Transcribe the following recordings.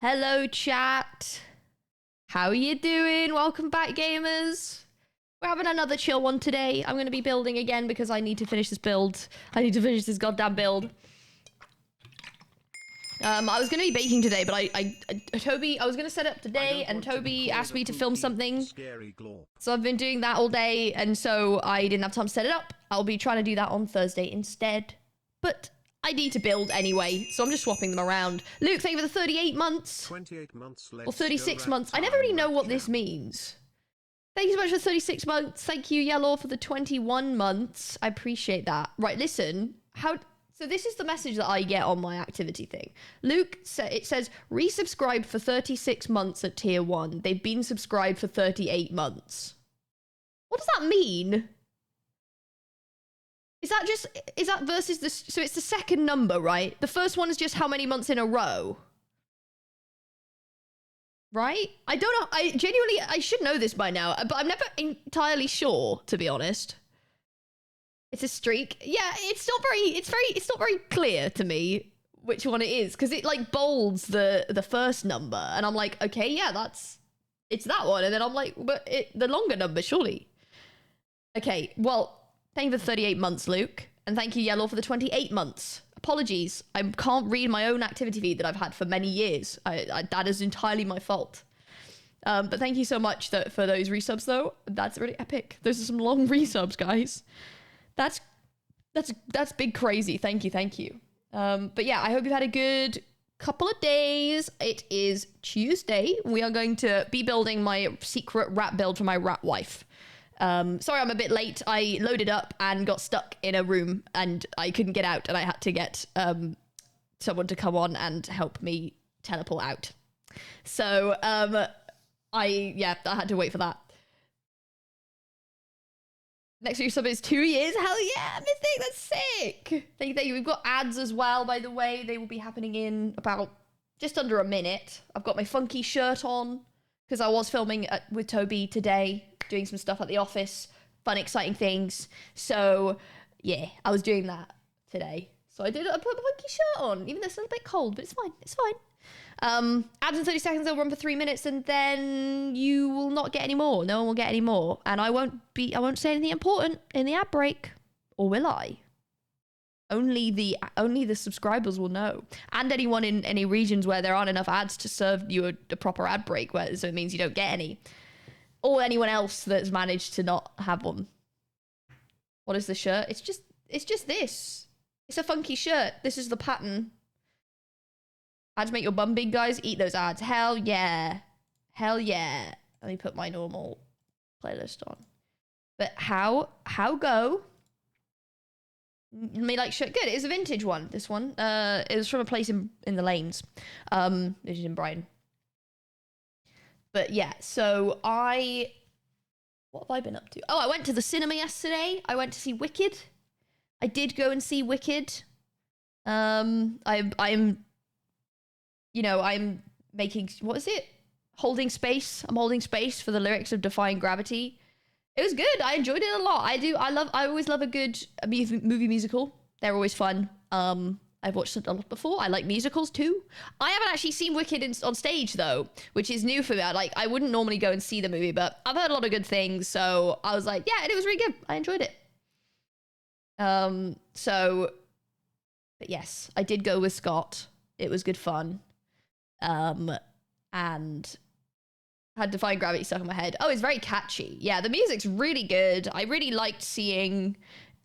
Hello, chat. How are you doing? Welcome back, gamers. We're having another chill one today. I'm going to be building again because I need to finish this build. I need to finish this goddamn build. I was going to be baking today, but Toby, I was going to set up today, and Toby asked me to film something. So I've been doing that all day, and so I didn't have time to set it up. I'll be trying to do that on Thursday instead. But I need to build anyway, so I'm just swapping them around. Luke, thank you for the 38 months. 28 months. Or 36 months. I never really know what this means. Thank you so much for 36 months. Thank you, Yellow, for the 21 months. I appreciate that. Right, listen. So this is the message that I get on my activity thing. Luke, it says, resubscribed for 36 months at tier 1. They've been subscribed for 38 months. What does that mean? Is that versus the, so it's the second number, right? The first one is just how many months in a row. Right? I don't know. I should know this by now, but I'm never entirely sure, to be honest. It's a streak. Yeah, it's not very clear to me which one it is, because it like bolds the first number, and I'm like, okay, yeah, it's that one, and then I'm like, but the longer number, surely. Okay, well, thank you for 38 months, Luke, and thank you, Yellow, for the 28 months. Apologies, I can't read my own activity feed that I've had for many years. That is entirely my fault. But thank you so much for those resubs, though. That's really epic. Those are some long resubs, guys. That's big crazy. Thank you. But yeah, I hope you've had a good couple of days. It is Tuesday. We are going to be building my secret rat build for my rat wife. Sorry I'm a bit late. I loaded up and got stuck in a room and I couldn't get out, and I had to get someone to come on and help me teleport out. So I had to wait for that. Next week's sub is 2 years. Hell yeah, Mythic, that's sick. Thank you. We've got ads as well, by the way. They will be happening in about just under a minute. I've got my funky shirt on because I was filming with Toby today, doing some stuff at the office, fun, exciting things. So yeah, I was doing that today. So I put a funky shirt on, even though it's a little bit cold, but it's fine. It's fine. Ads in 30 seconds, they'll run for 3 minutes, and then you will not get any more. No one will get any more. And I won't say anything important in the ad break. Or will I? Only the subscribers will know. And anyone in any regions where there aren't enough ads to serve you a proper ad break, so it means you don't get any. Or anyone else that's managed to not have one. What is the shirt? It's just this. It's a funky shirt. This is the pattern. Ads make your bum big, guys. Eat those ads. Hell yeah. Hell yeah. Let me put my normal playlist on. But how go? Me like shirt. Good. It's a vintage one, this one. It was from a place in the lanes. Which is in Brighton. But yeah, so what have I been up to? Oh, I went to the cinema yesterday. I went to see Wicked. I did go and see Wicked. I'm making, what is it? Holding space. I'm holding space for the lyrics of Defying Gravity. It was good. I enjoyed it a lot. I always love a good movie musical. They're always fun. I've watched it a lot before. I like musicals too. I haven't actually seen Wicked on stage though, which is new for me. I wouldn't normally go and see the movie, but I've heard a lot of good things. So I was like, yeah, and it was really good. I enjoyed it. But yes, I did go with Scott. It was good fun. And had Defying Gravity stuck in my head. Oh, it's very catchy. Yeah, the music's really good. I really liked seeing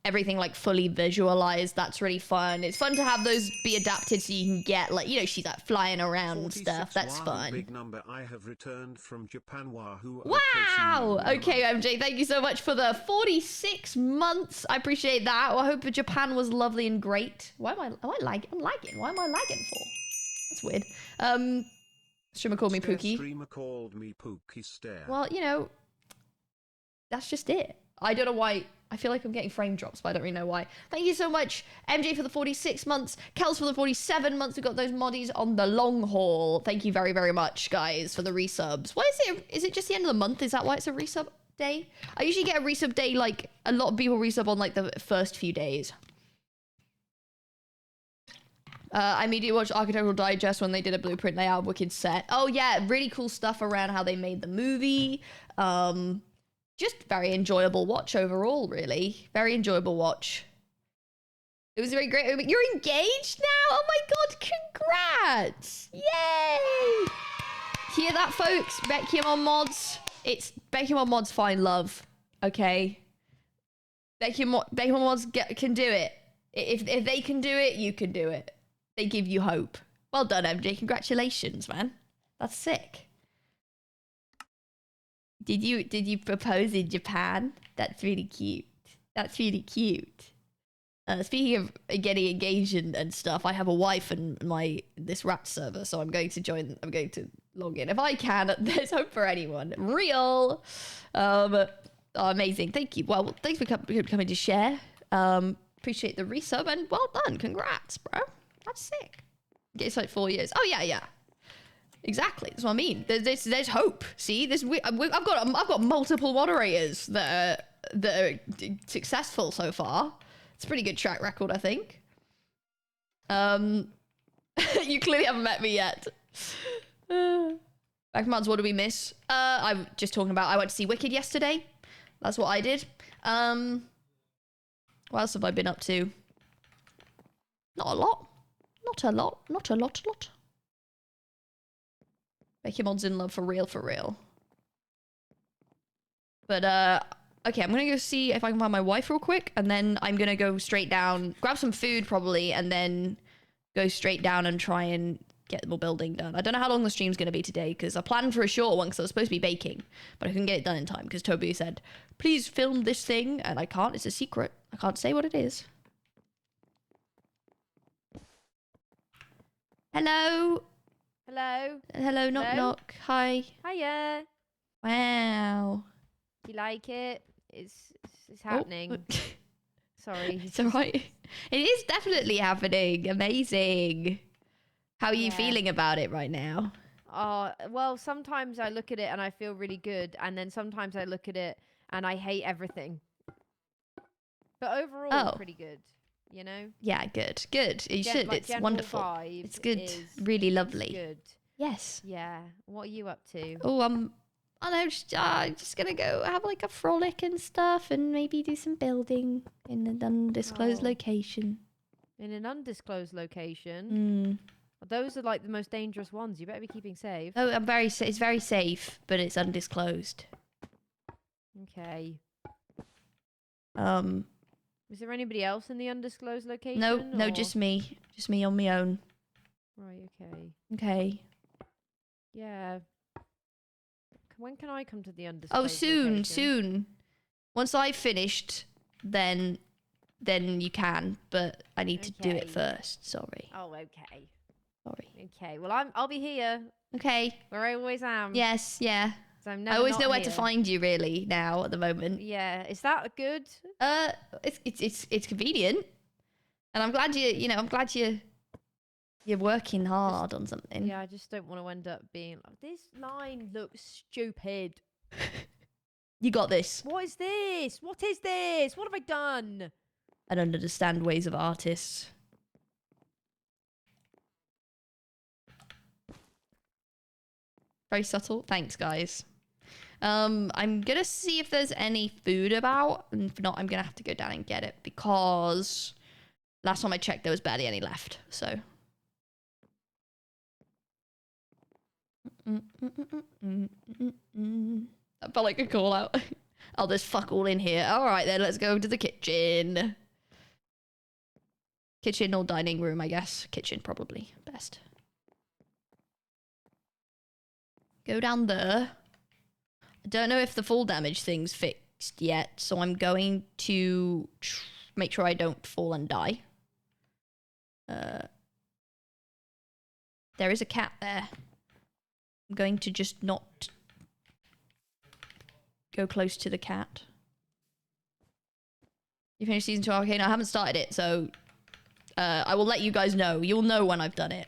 everything like fully visualized. That's really fun. It's fun to have those be adapted so you can get like, she's like flying around and stuff. That's fun. Big number. I have returned from Japan. Wahoo. Wow. Okay, MJ, thank you so much for the 46 months. I appreciate that. Well, I hope Japan was lovely and great. Why am I lagging? I'm lagging. Why am I lagging for? That's weird. Streamer called me Pookie. Streamer called me Pookie Stare. Well, that's just it. I don't know why. I feel like I'm getting frame drops, but I don't really know why. Thank you so much, MJ, for the 46 months. Kels for the 47 months. We've got those moddies on the long haul. Thank you very, very much, guys, for the resubs. Why is it? Is it just the end of the month? Is that why it's a resub day? I usually get a resub day, like, a lot of people resub on, like, the first few days. I immediately watched Architectural Digest when they did a blueprint layout wicked set. Oh yeah, really cool stuff around how they made the movie. Just very enjoyable watch overall, really. Very enjoyable watch. It was very great. You're engaged now? Oh my god, congrats! Yay! Hear that, folks? Bekiamon mods. It's Bekiamon mods find love. Okay? Bekiamon mods can do it. If they can do it, you can do it. They give you hope. Well done, MJ. Congratulations, man. That's sick. Did you propose in Japan? That's really cute. That's really cute. Speaking of getting engaged and stuff, I have a wife and this rat server, so I'm going to log in. If I can, there's hope for anyone. Real. Oh, amazing. Thank you. Well, thanks for coming to share. Appreciate the resub and well done. Congrats, bro. That's sick. It's like 4 years. Oh yeah. Exactly. That's what I mean. There's hope. See, I've got multiple moderators that are successful so far. It's a pretty good track record, I think. You clearly haven't met me yet. Backmans, what do we miss? I'm just talking about, I went to see Wicked yesterday. That's what I did. What else have I been up to? Not a lot. Not a lot. Bekiamon's in love for real. But, okay, I'm gonna go see if I can find my wife real quick, and then I'm gonna go straight down, grab some food probably, and then go straight down and try and get the building done. I don't know how long the stream's gonna be today, because I planned for a short one, because I was supposed to be baking, but I couldn't get it done in time, because Toby said, please film this thing, and I can't, it's a secret. I can't say what it is. Hello? Hello, knock. Hi. Hiya. Wow. You like it? It's happening. Oh. Sorry. It's alright. It is definitely happening. Amazing. How are you feeling about it right now? Well, sometimes I look at it and I feel really good, and then sometimes I look at it and I hate everything. But overall, pretty good, you know? Yeah, good. You should. Like, it's wonderful. It's good. Really lovely. Good. Yes. Yeah. What are you up to? Oh, I don't know, just gonna go have like a frolic and stuff, and maybe do some building in an undisclosed location. In an undisclosed location? Those are like the most dangerous ones. You better be keeping safe. Oh, it's very safe, but it's undisclosed. Okay. Is there anybody else in the undisclosed location? No, just me. Just me on my own. Right, okay. Okay. Yeah. When can I come to the undisclosed soon. Once I've finished, then you can, but I need to do it first. Sorry. Oh, okay. Sorry. Okay, well, I'll be here. Okay. Where I always am. Yes, yeah. So I always know where to find you, really, now, at the moment. Yeah, is that good? It's convenient. And I'm glad you're working hard on something. Yeah, I just don't want to end up being like, this line looks stupid. You got this. What is this? What is this? What have I done? I don't understand ways of artists. Very subtle. Thanks, guys. I'm gonna see if there's any food about. And if not, I'm gonna have to go down and get it, because last time I checked, there was barely any left. So. That felt like a call out. Oh, there's fuck all in here. All right, then let's go to the kitchen. Kitchen or dining room, I guess. Kitchen, probably. Best. Go down there. I don't know if the fall damage thing's fixed yet, so I'm going to make sure I don't fall and die. There is a cat there. I'm going to just not go close to the cat. You finished season 2 Arcane? I haven't started it, so I will let you guys know. You'll know when I've done it.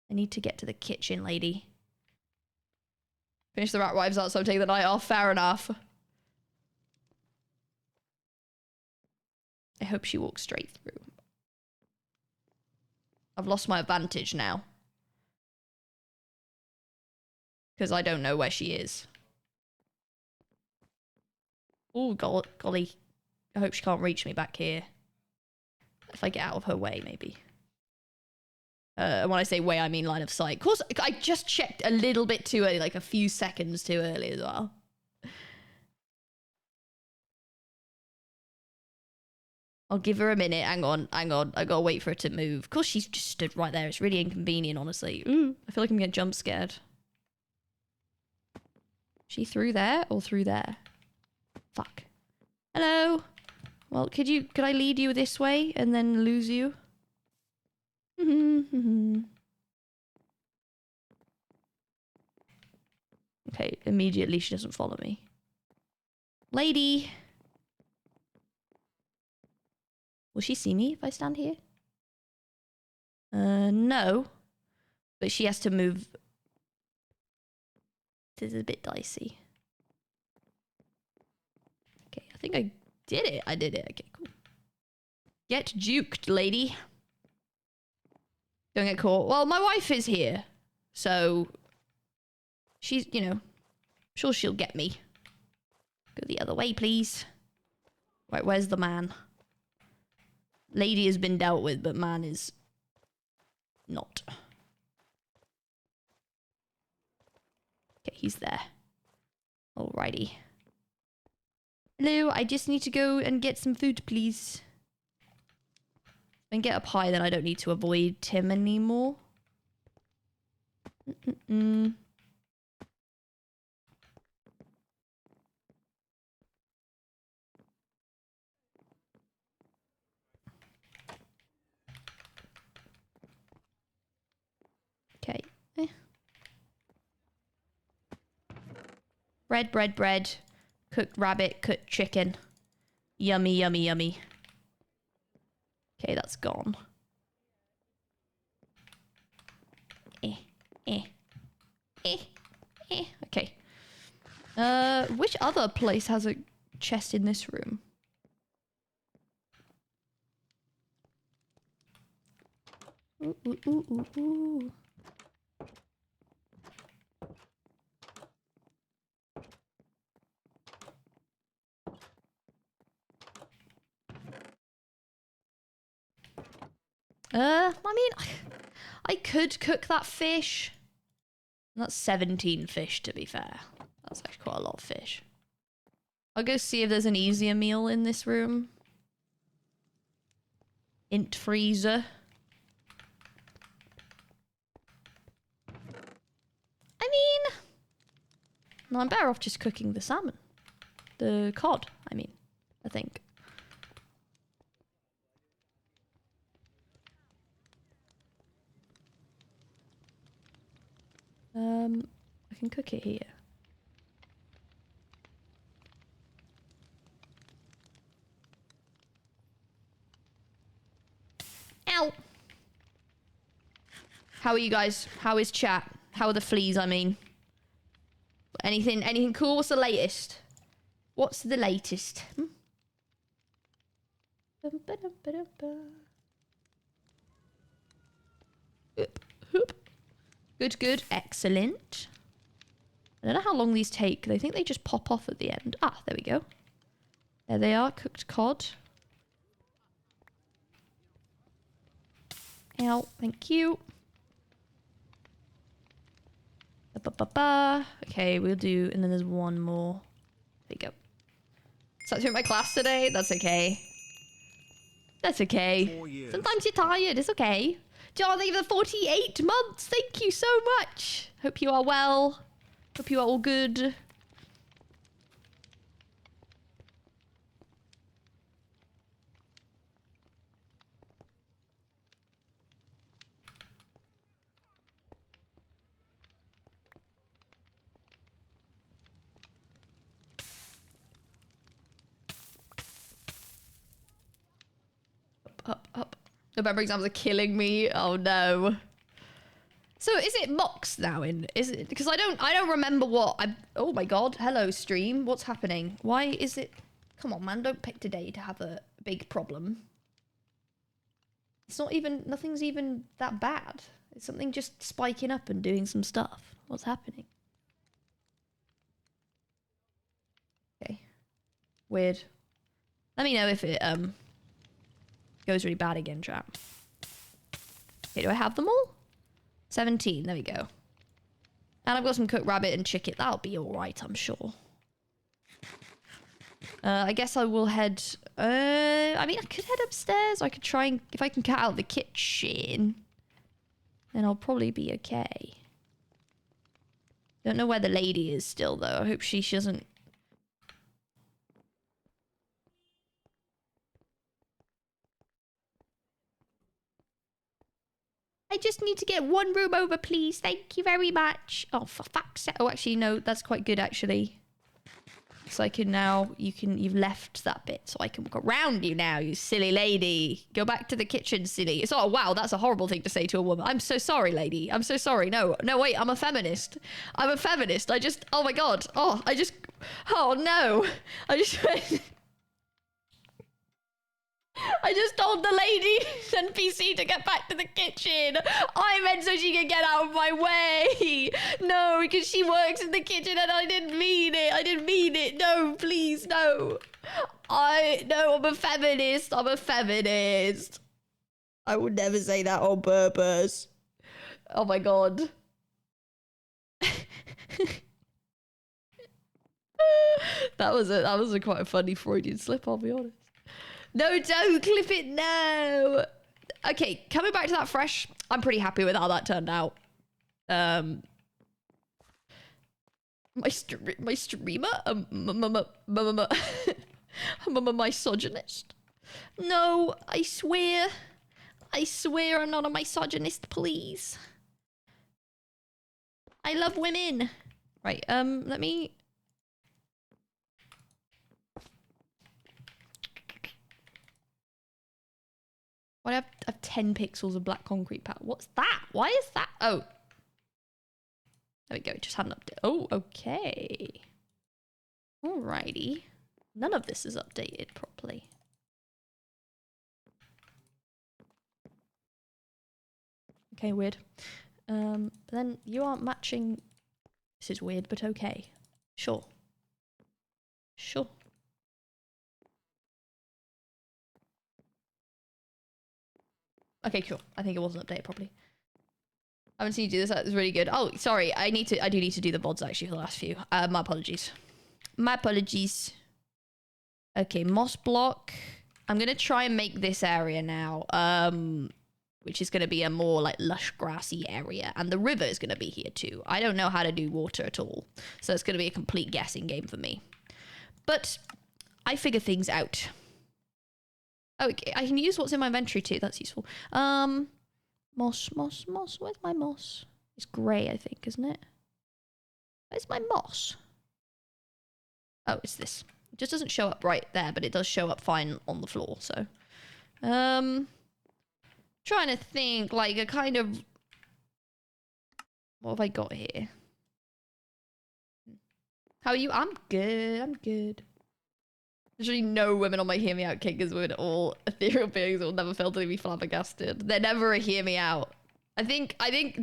I need to get to the kitchen, lady. Finish the Rat Wives out, so I'm taking the night off. Fair enough. I hope she walks straight through. I've lost my advantage now. Because I don't know where she is. Oh, golly. I hope she can't reach me back here. If I get out of her way, maybe. When I say way, I mean line of sight. Of course, I just checked a little bit too early, like a few seconds too early as well. I'll give her a minute. Hang on. I gotta wait for her to move. Of course, she's just stood right there. It's really inconvenient, honestly. Ooh, I feel like I'm getting jump scared. She through there or through there? Fuck. Hello. Well, could I lead you this way and then lose you? Okay, immediately she doesn't follow me. Lady! Will she see me if I stand here? No. But she has to move. This is a bit dicey. Okay, I think I did it. I did it. Okay, cool. Get juked, lady. Don't get caught. Well, my wife is here. So, she's, you know, I'm sure she'll get me. Go the other way, please. Right, where's the man? Lady has been dealt with, but man is not. Okay, he's there. Alrighty. Hello, I just need to go and get some food, please. And get a pie, then I don't need to avoid Tim anymore. Okay. Bread. Cooked rabbit, cooked chicken. Yummy, yummy, yummy. Okay, that's gone. Okay. Which other place has a chest in this room? Ooh. I mean, I could cook that fish. That's 17 fish, to be fair. That's actually quite a lot of fish. I'll go see if there's an easier meal in this room. Int freezer. I mean, no, I'm better off just cooking the salmon. The cod, I mean, I think. I can cook it here. Ow! How are you guys? How is chat? How are the fleas, I mean? Anything cool? What's the latest? What's the latest? Good. Excellent. I don't know how long these take. I think they just pop off at the end. Ah, there we go. There they are. Cooked cod. Ow. Thank you. Okay, we'll do... And then there's one more. There you go. Sat through my class today. That's okay. That's okay. Sometimes you're tired. It's okay. Jonathan for 48 months. Thank you so much. Hope you are well. Hope you are all good. Up. November exams are killing me. Oh no. So is it mocks now is it, because I don't remember oh my god, hello stream, what's happening? Why is it, come on man, don't pick today to have a big problem. It's not even, nothing's even that bad. It's something just spiking up and doing some stuff. What's happening? Okay. Weird. Let me know if it goes really bad again, chat. Okay, do I have them all? 17, there we go. And I've got some cooked rabbit and chicken. That'll be alright, I'm sure. I guess I will head... I mean, I could head upstairs. I could try and... If I can cut out the kitchen, then I'll probably be okay. Don't know where the lady is still, though. I hope she doesn't... I just need to get one room over, please. Thank you very much. Oh, for fuck's sake. Oh, actually, no. That's quite good, actually. So I can now... You've left that bit, so I can walk around you now, you silly lady. Go back to the kitchen, silly. It's oh, wow, that's a horrible thing to say to a woman. I'm so sorry, lady. I'm so sorry. No, wait, I'm a feminist. I'm a feminist. I just... Oh, my God. Oh, I just... Oh, no. I just... I just told the lady NPC to get back to the kitchen. I meant so she could get out of my way. No, because she works in the kitchen and I didn't mean it. I didn't mean it. No, please, no. No, I'm a feminist. I'm a feminist. I would never say that on purpose. Oh my God. That was a quite a funny Freudian slip, I'll be honest. No, don't clip it now. Okay, coming back to that fresh, I'm pretty happy with how that turned out. My streamer, misogynist. No, I swear I'm not a misogynist, please. I love women. Right, let me... Why do I have 10 pixels of black concrete pad? What's that? Why is that? Oh. There we go. It just had an update. Oh, okay. Alrighty. None of this is updated properly. Okay, weird. But then you aren't matching... This is weird, but okay. Sure. Sure. Okay, cool. I think it wasn't updated properly. I haven't seen you do this. That was really good. Oh, sorry. I do need to do the VODs actually for the last few. My apologies. My apologies. Okay, moss block. I'm gonna try and make this area now. Which is gonna be a more like lush grassy area. And the river is gonna be here too. I don't know how to do water at all. So it's gonna be a complete guessing game for me. But I figure things out. Okay, I can use what's in my inventory too. That's useful. Moss. Where's my moss? It's grey, I think, isn't it? Where's my moss? Oh, it's this. It just doesn't show up right there, but it does show up fine on the floor, so. Trying to think, like, a kind of... What have I got here? How are you? I'm good. There's really no women on my Hear Me Out cake because we're all ethereal beings that will never fail to leave me flabbergasted. They're never a Hear Me Out. I think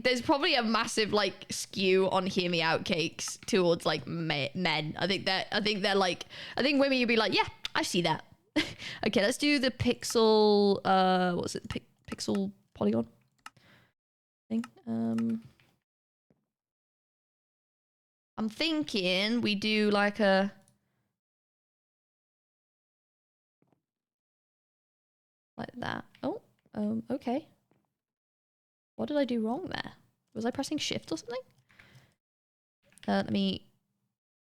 there's probably a massive like skew on Hear Me Out cakes towards like men. I think women you'd be like, yeah, I see that. Okay, let's do the pixel. What's it? Pixel polygon thing. I'm thinking we do like a. Like that. Oh, okay. What did I do wrong there? Was I pressing shift or something? Let me...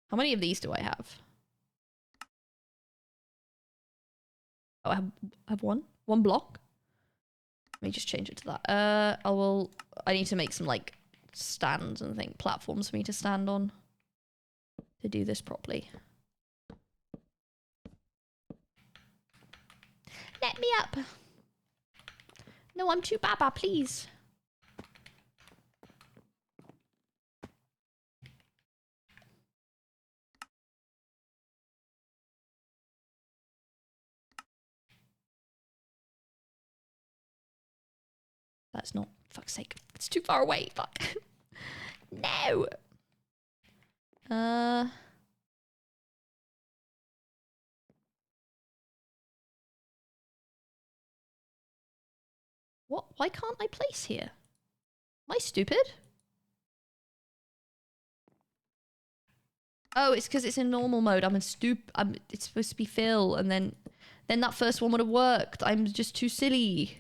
How many of these do I have? Oh, I have one? One block? Let me just change it to that. I need to make some, like, stands and platforms for me to stand on to do this properly. Let me up. No, I'm too baba, please. That's not. Fuck's sake. It's too far away. Fuck. No. What? Why can't I place here? Am I stupid? Oh, it's because it's in normal mode. It's supposed to be fill, and then that first one would have worked. I'm just too silly.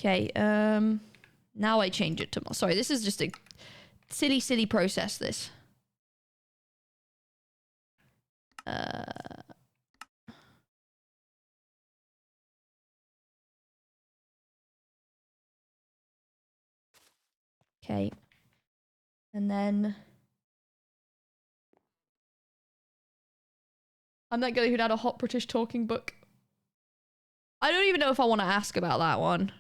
Okay, now I change it to... Sorry, this is just a silly process, this. Okay. And then... I'm that girl who'd had a hot British talking book. I don't even know if I want to ask about that one.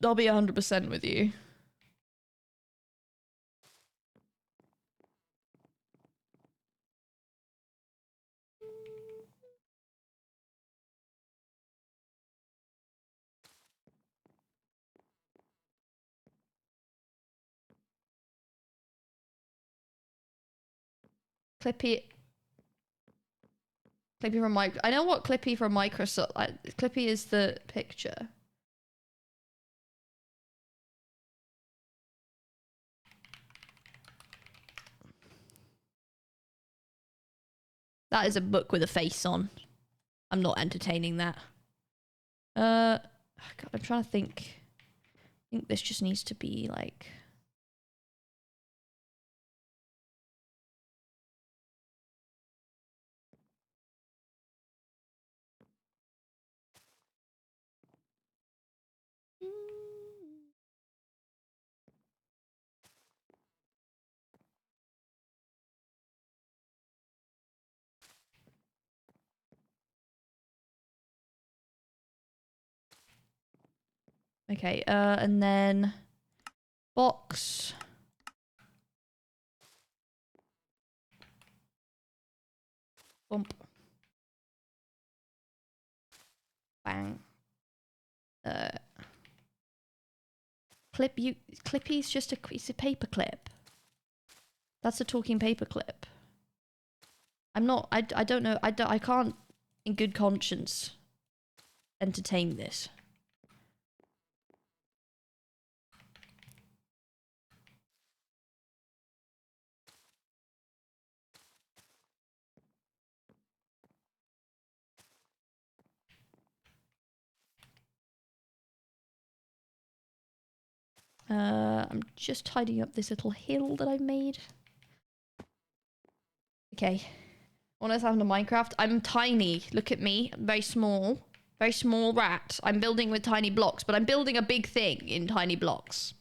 I'll be 100% with you. Clippy from I know what Clippy from Microsoft... Clippy is the picture. That is a book with a face on. I'm not entertaining that. God, I'm trying to think. I think this just needs to be like... Okay, and then box. Bump. Bang. Clippy's just it's a paper clip. That's a talking paper clip. I'm not, I don't know, I can't in good conscience entertain this. I'm just tidying up this little hill that I've made. Okay. What else happened to Minecraft? I'm tiny. Look at me. I'm very small. Very small rat. I'm building with tiny blocks, but I'm building a big thing in tiny blocks.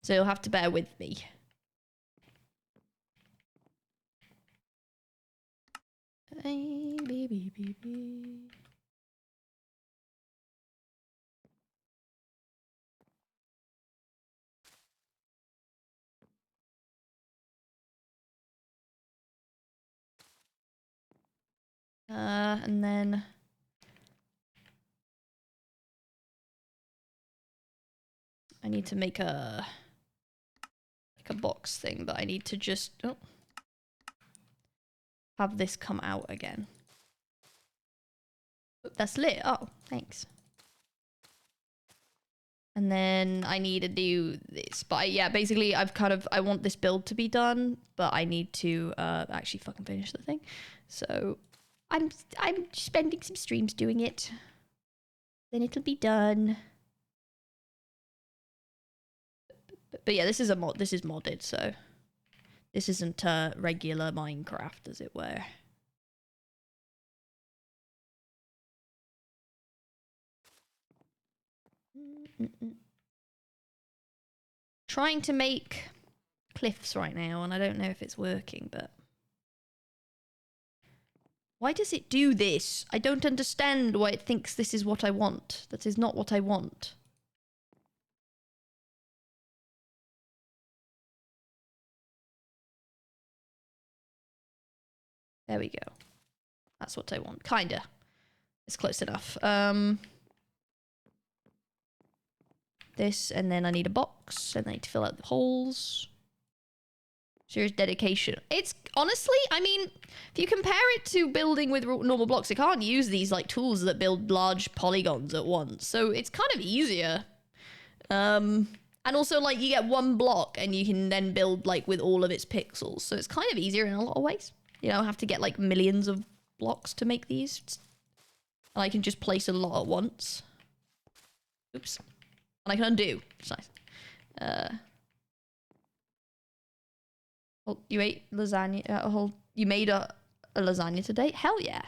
So you'll have to bear with me. Hey, baby. And then... I need to make a... like a box thing, but I need to just... Oh, have this come out again. That's lit. Oh, thanks. And then I need to do this. But yeah, basically I've kind of... I want this build to be done, but I need to actually fucking finish the thing. So I'm spending some streams doing it. Then it'll be done. But yeah, this is a mod. This is modded, so this isn't regular Minecraft, as it were. Trying to make cliffs right now, and I don't know if it's working, but... Why does it do this? I don't understand why it thinks this is what I want. That is not what I want. There we go. That's what I want. Kinda. It's close enough. This, and then I need a box, and I need to fill out the holes. Serious dedication. It's honestly, I mean, if you compare it to building with normal blocks, I can't use these like tools that build large polygons at once. So it's kind of easier. And also like you get one block and you can then build like with all of its pixels. So it's kind of easier in a lot of ways. You don't have to get like millions of blocks to make these. And I can just place a lot at once. Oops. And I can undo. It's nice. Oh, you ate lasagna. You made a lasagna today? Hell yeah.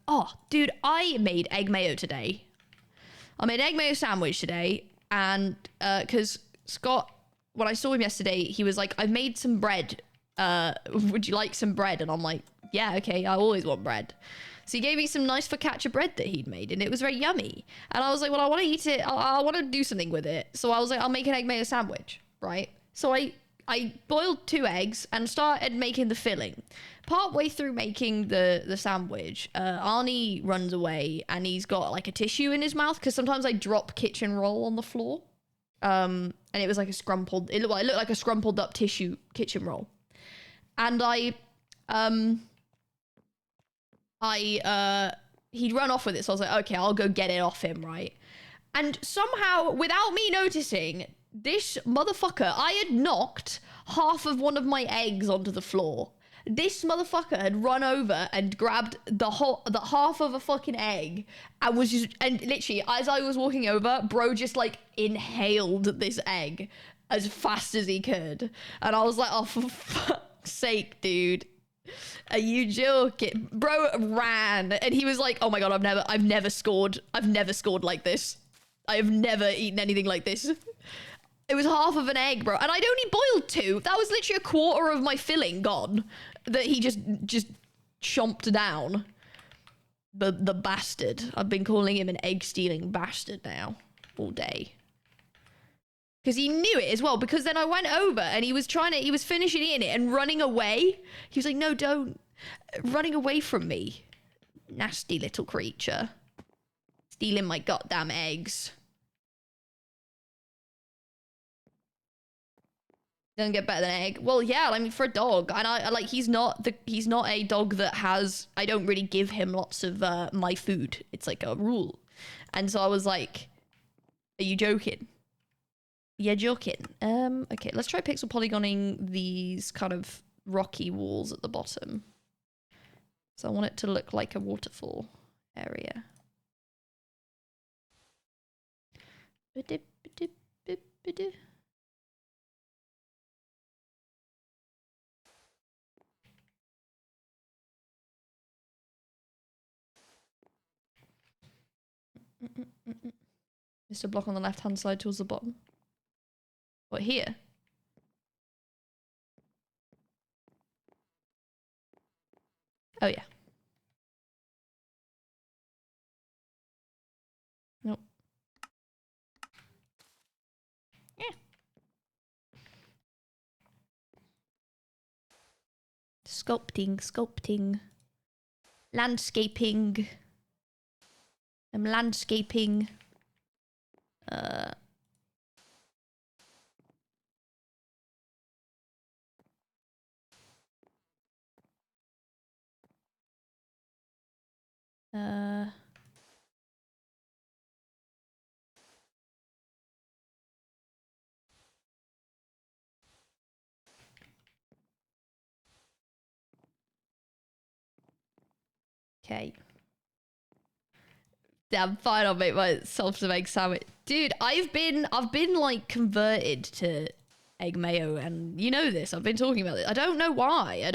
Oh, dude, I made egg mayo today. I made egg mayo sandwich today, and because Scott, when I saw him yesterday, he was like, "I've made some bread. Would you like some bread?" And I'm like, "Yeah, okay. I always want bread." So he gave me some nice focaccia bread that he'd made, and it was very yummy. And I was like, well, I want to eat it. I want to do something with it. So I was like, I'll make an egg mayo sandwich, right? So I boiled 2 eggs and started making the filling. Partway through making the sandwich, Arnie runs away, and he's got like a tissue in his mouth, because sometimes I drop kitchen roll on the floor. And it was like it looked like a scrumpled up tissue kitchen roll. And he'd run off with it, so I was like, okay, I'll go get it off him, right? And somehow, without me noticing, this motherfucker, I had knocked half of one of my eggs onto the floor. This motherfucker had run over and grabbed the half of a fucking egg and literally, as I was walking over, bro just like inhaled this egg as fast as he could. And I was like, oh, for fuck's sake, dude. Are you joking? Bro ran, and he was like, oh my god, I've never scored like this. I have never eaten anything like this. It was half of an egg, bro, and I'd only boiled 2. That was literally a quarter of my filling gone that he just chomped down. The bastard. I've been calling him an egg stealing bastard now all day. Because he knew it as well, because then I went over and he was finishing eating it and running away. He was like, no, don't. Running away from me. Nasty little creature. Stealing my goddamn eggs. Doesn't get better than egg. Well, yeah, I mean, for a dog. And I like, he's not a dog that I don't really give him lots of my food. It's like a rule. And so I was like, are you joking? Yeah, joking. Okay, let's try pixel polygoning these kind of rocky walls at the bottom. So I want it to look like a waterfall area. Mr. Block on the left-hand side towards the bottom. What, here? Oh, yeah. Nope. Yeah. Sculpting. Landscaping. I'm landscaping. Okay. Damn fine, I'll make myself some egg sandwich. Dude, I've been like converted to egg mayo, and you know this. I've been talking about it. I don't know why.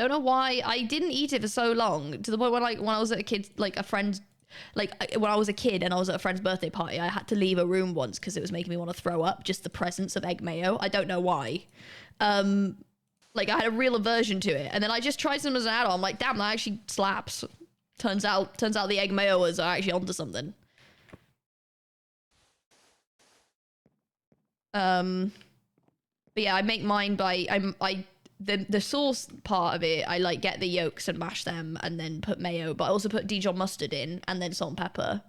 I didn't eat it for so long, to the point where like when I was at when I was a kid and I was at a friend's birthday party, I had to leave a room once because it was making me want to throw up, just the presence of egg mayo. I don't know why. Like I had a real aversion to it, and then I just tried some as an adult. I'm like, damn, that actually slaps. Turns out the egg mayoers are actually onto something. But yeah, I make mine by I the sauce part of it, I like get the yolks and mash them and then put mayo, but I also put Dijon mustard in and then salt and pepper.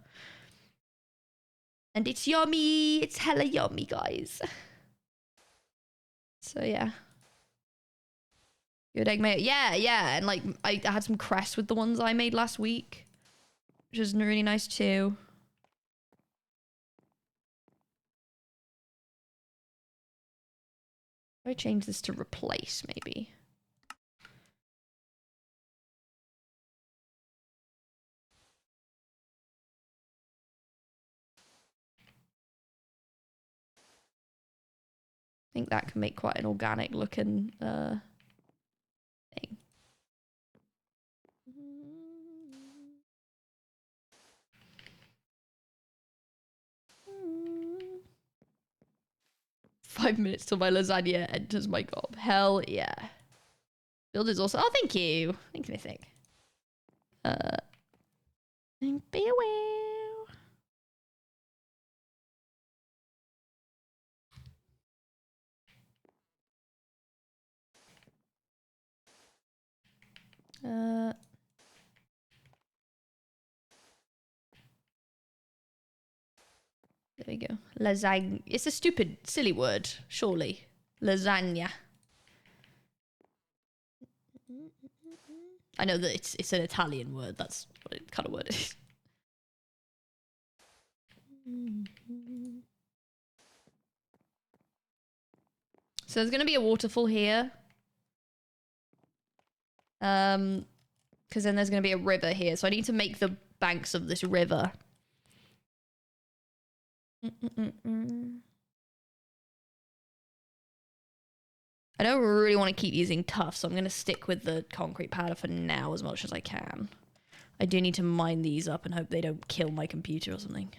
And it's yummy. It's hella yummy, guys. So yeah. Good egg mayo. Yeah, yeah. And like I had some cress with the ones I made last week, which is really nice too. I change this to replace, maybe. I think that can make quite an organic looking thing. "5 minutes till my lasagna enters my gob." Hell yeah. Builders also. Oh, thank you. Thanks, Mythic. Be aware. There we go. Lasagna. It's a stupid, silly word, surely. Lasagna. I know that it's an Italian word. That's what it kind of word is. So there's going to be a waterfall here. Because then there's going to be a river here. So I need to make the banks of this river. I don't really want to keep using tuff, so I'm going to stick with the concrete powder for now as much as I can. I do need to mine these up and hope they don't kill my computer or something.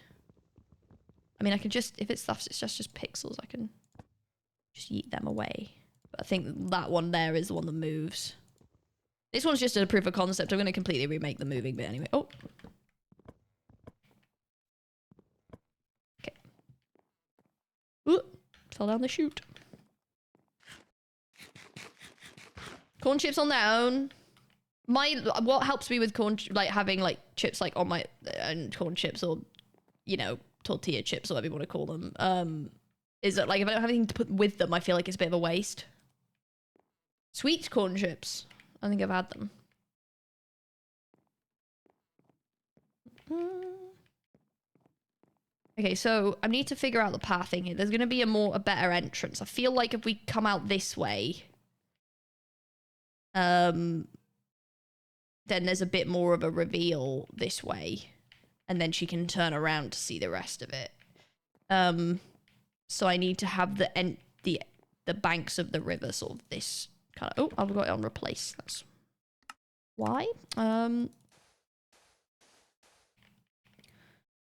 I mean, I can just, if it's stuff, it's just pixels, I can just yeet them away. But I think that one there is the one that moves. This one's just a proof of concept. I'm going to completely remake the moving bit anyway. Oh. Okay. Ooh, fell down the chute. Corn chips on their own. What helps me with corn, like having like chips like on my, and corn chips or, you know, tortilla chips or whatever you want to call them, is that like if I don't have anything to put with them, I feel like it's a bit of a waste. Sweet corn chips. I think I've had them. Okay, so I need to figure out the pathing here. There's going to be a better entrance. I feel like if we come out this way, then there's a bit more of a reveal this way, and then she can turn around to see the rest of it. So I need to have the banks of the river sort of this kind of. Oh, I've got it on replace. That's why.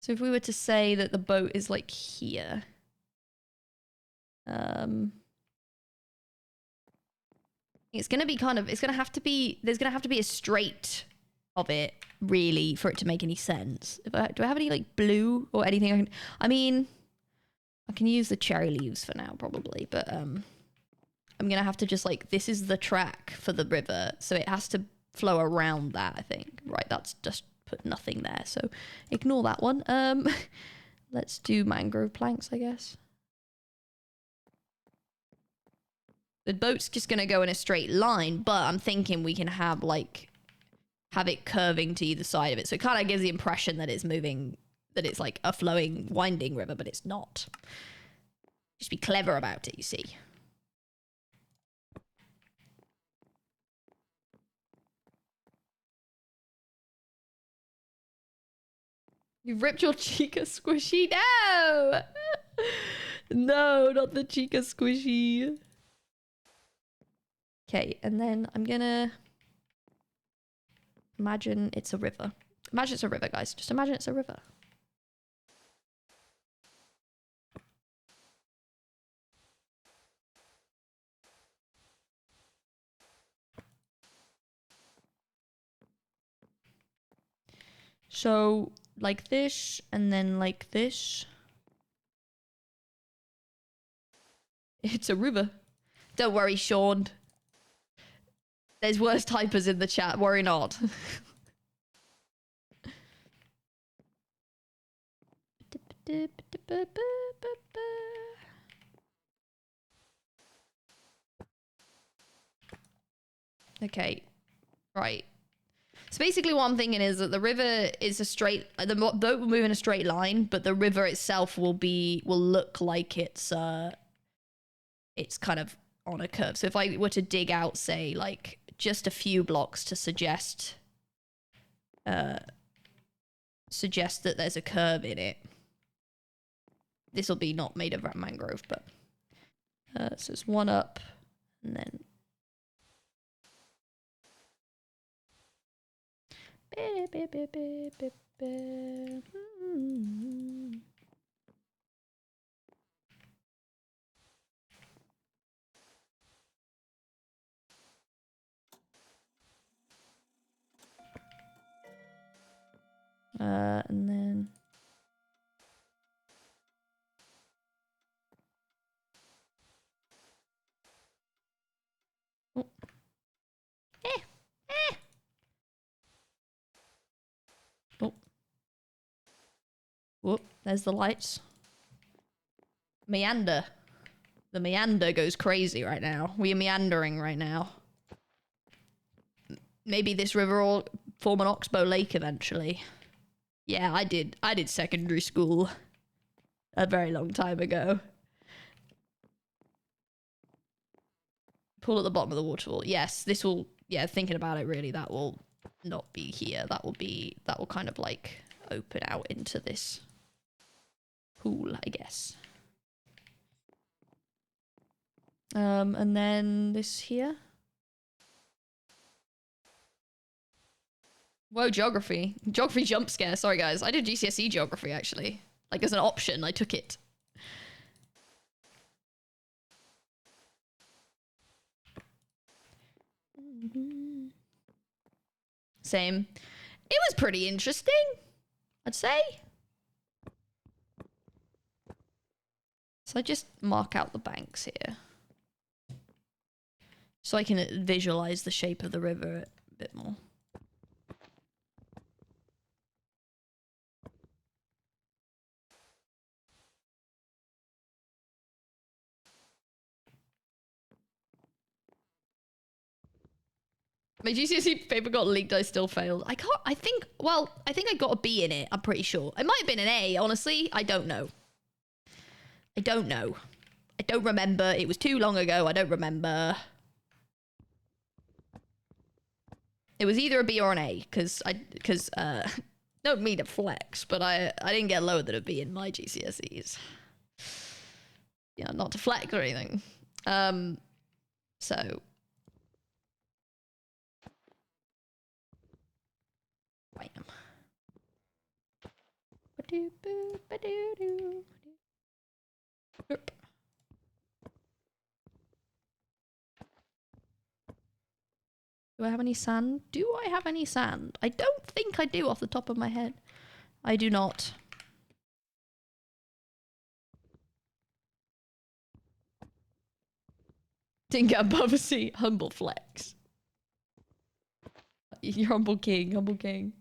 So if we were to say that the boat is like here, it's gonna be kind of, it's gonna have to be, there's gonna have to be a straight of it really for it to make any sense. Do I have any like blue or anything? I mean, I can use the cherry leaves for now probably, but I'm gonna have to just like, this is the track for the river, so it has to flow around that, I think. Right, that's just put nothing there, so ignore that one. Let's do mangrove planks, I guess. The boat's just gonna go in a straight line, but I'm thinking we can have it curving to either side of it, so it kind of gives the impression that it's moving, that it's like a flowing, winding river, but it's not. Just be clever about it, you see. You've ripped your Chica squishy? No! No, not the Chica squishy. Okay, and then I'm gonna imagine it's a river. Imagine it's a river, guys. Just imagine it's a river. So, like this, and then like this. It's a river. Don't worry, Sean. There's worse typers in the chat. Worry not. Okay. Right. So basically what I'm thinking is that the river is a straight, the boat will move in a straight line, but the river itself will look like it's kind of on a curve. So if I were to dig out, say, like just a few blocks to suggest that there's a curve in it. This will be not made of mangrove, but so it's one up and then and then oh. Oh. Whoop, there's the lights. Meander. The meander goes crazy right now. We are meandering right now. Maybe this river will form an oxbow lake eventually. Yeah, I did secondary school a very long time ago. Pool at the bottom of the waterfall. Yes, this will, yeah, thinking about it really, that will not be here. That will kind of like open out into this pool, I guess. And then this here. Whoa, geography. Geography jump scare. Sorry, guys. I did GCSE geography, actually. Like, as an option, I took it. Same. It was pretty interesting, I'd say. So I just mark out the banks here. So I can visualize the shape of the river a bit more. My GCSE paper got leaked, I still failed. I think I got a B in it, I'm pretty sure. It might have been an A, honestly. I don't know. I don't remember. It was too long ago. I don't remember. It was either a B or an A, because don't mean to flex, but I didn't get lower than a B in my GCSEs. Yeah, not to flex or anything. So bam. Do I have any sand? Do I have any sand? I don't think I do off the top of my head. I do not. Didn't get above a C. Humble flex. You're humble king, humble king.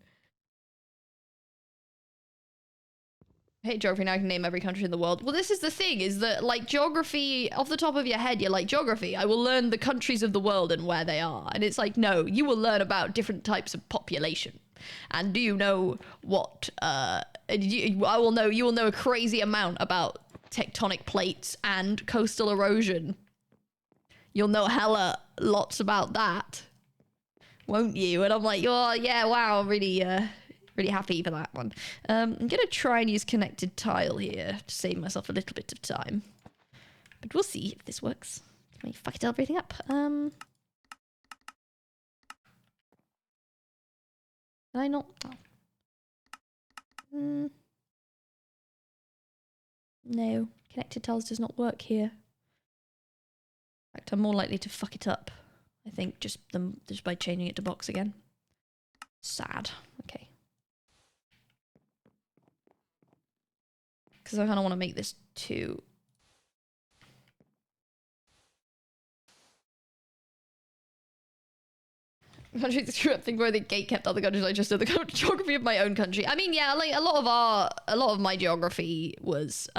I hate geography, now I can name every country in the world. Well, this is the thing, is that, like, geography, off the top of your head, you're like, geography, I will learn the countries of the world and where they are. And it's like, no, you will learn about different types of population. And do you know what, you will know a crazy amount about tectonic plates and coastal erosion. You'll know hella lots about that, won't you? And I'm like, oh, yeah, wow, really happy for that one. I'm gonna try and use connected tile here to save myself a little bit of time. But we'll see if this works. Let me fuck everything up. Did I not? Oh. No, connected tiles does not work here. In fact, I'm more likely to fuck it up, I think, just by changing it to box again. Sad. Okay. Because I kind of want to make this too. country to screw up thing where the gate kept other countries. I just know the geography of my own country. I mean, yeah, like a lot of my geography was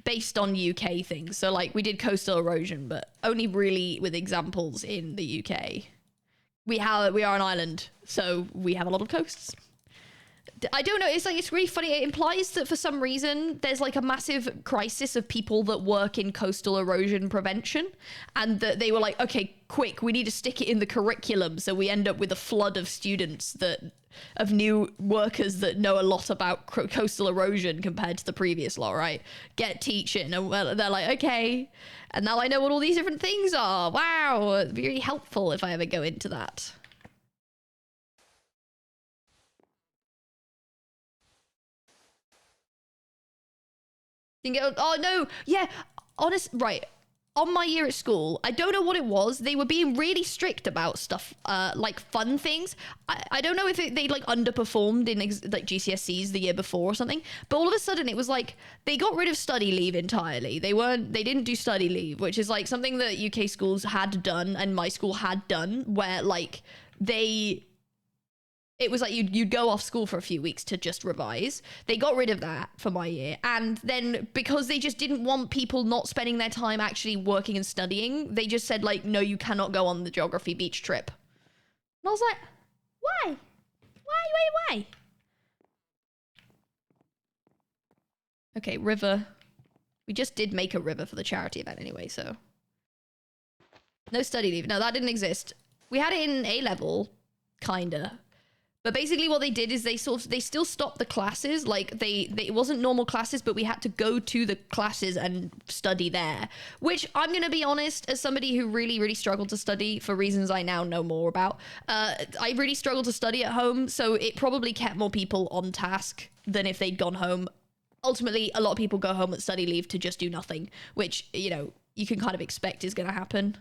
based on UK things. So like we did coastal erosion, but only really with examples in the UK. We are an island, so we have a lot of coasts. I don't know, it's really funny. It implies that for some reason there's like a massive crisis of people that work in coastal erosion prevention, and that they were like, okay, quick, we need to stick it in the curriculum, so we end up with a flood of students of new workers that know a lot about coastal erosion compared to the previous lot, right? Get teaching. And well, they're like, okay, and now I know what all these different things are. Wow, it'd be really helpful if I ever go into that. Oh no, yeah, right. On my year at school, I don't know what it was. They were being really strict about stuff, like fun things. I don't know if they like underperformed in like GCSEs the year before or something. But all of a sudden, it was like they got rid of study leave entirely. They didn't do study leave, which is like something that UK schools had done and my school had done, where like it was like you'd go off school for a few weeks to just revise. They got rid of that for my year. And then because they just didn't want people not spending their time actually working and studying, they just said like, no, you cannot go on the geography beach trip. And I was like, why? Why? Okay, river. We just did make a river for the charity event anyway, so. No study leave. No, that didn't exist. We had it in A-level, kinda. But basically what they did is they still stopped the classes. Like it wasn't normal classes, but we had to go to the classes and study there, which I'm going to be honest, as somebody who really, really struggled to study for reasons I now know more about, I really struggled to study at home. So it probably kept more people on task than if they'd gone home. Ultimately, a lot of people go home with study leave to just do nothing, which, you know, you can kind of expect is going to happen.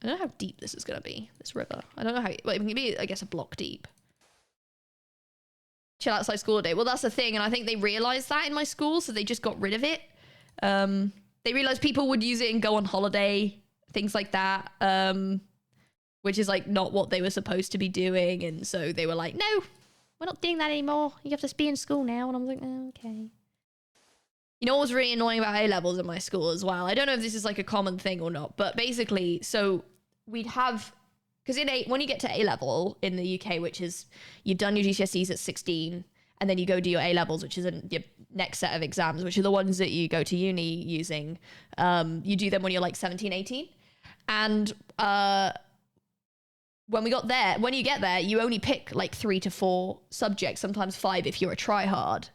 I don't know how deep this is going to be, this river. I don't know how... Well, it can be, I guess, a block deep. Chill outside school all day. Well, that's the thing, and I think they realised that in my school, so they just got rid of it. They realised people would use it and go on holiday, things like that, which is, like, not what they were supposed to be doing, and so they were like, no, we're not doing that anymore. You have to be in school now, and I was like, oh, okay. You know what was really annoying about A-levels in my school as well? I don't know if this is like a common thing or not, but basically, so we'd have, because when you get to A-level in the UK, which is, you've done your GCSEs at 16, and then you go do your A-levels, which is your next set of exams, which are the ones that you go to uni using. You do them when you're like 17, 18. And when you get there, you only pick like 3 to 4 subjects, sometimes 5 if you're a tryhard.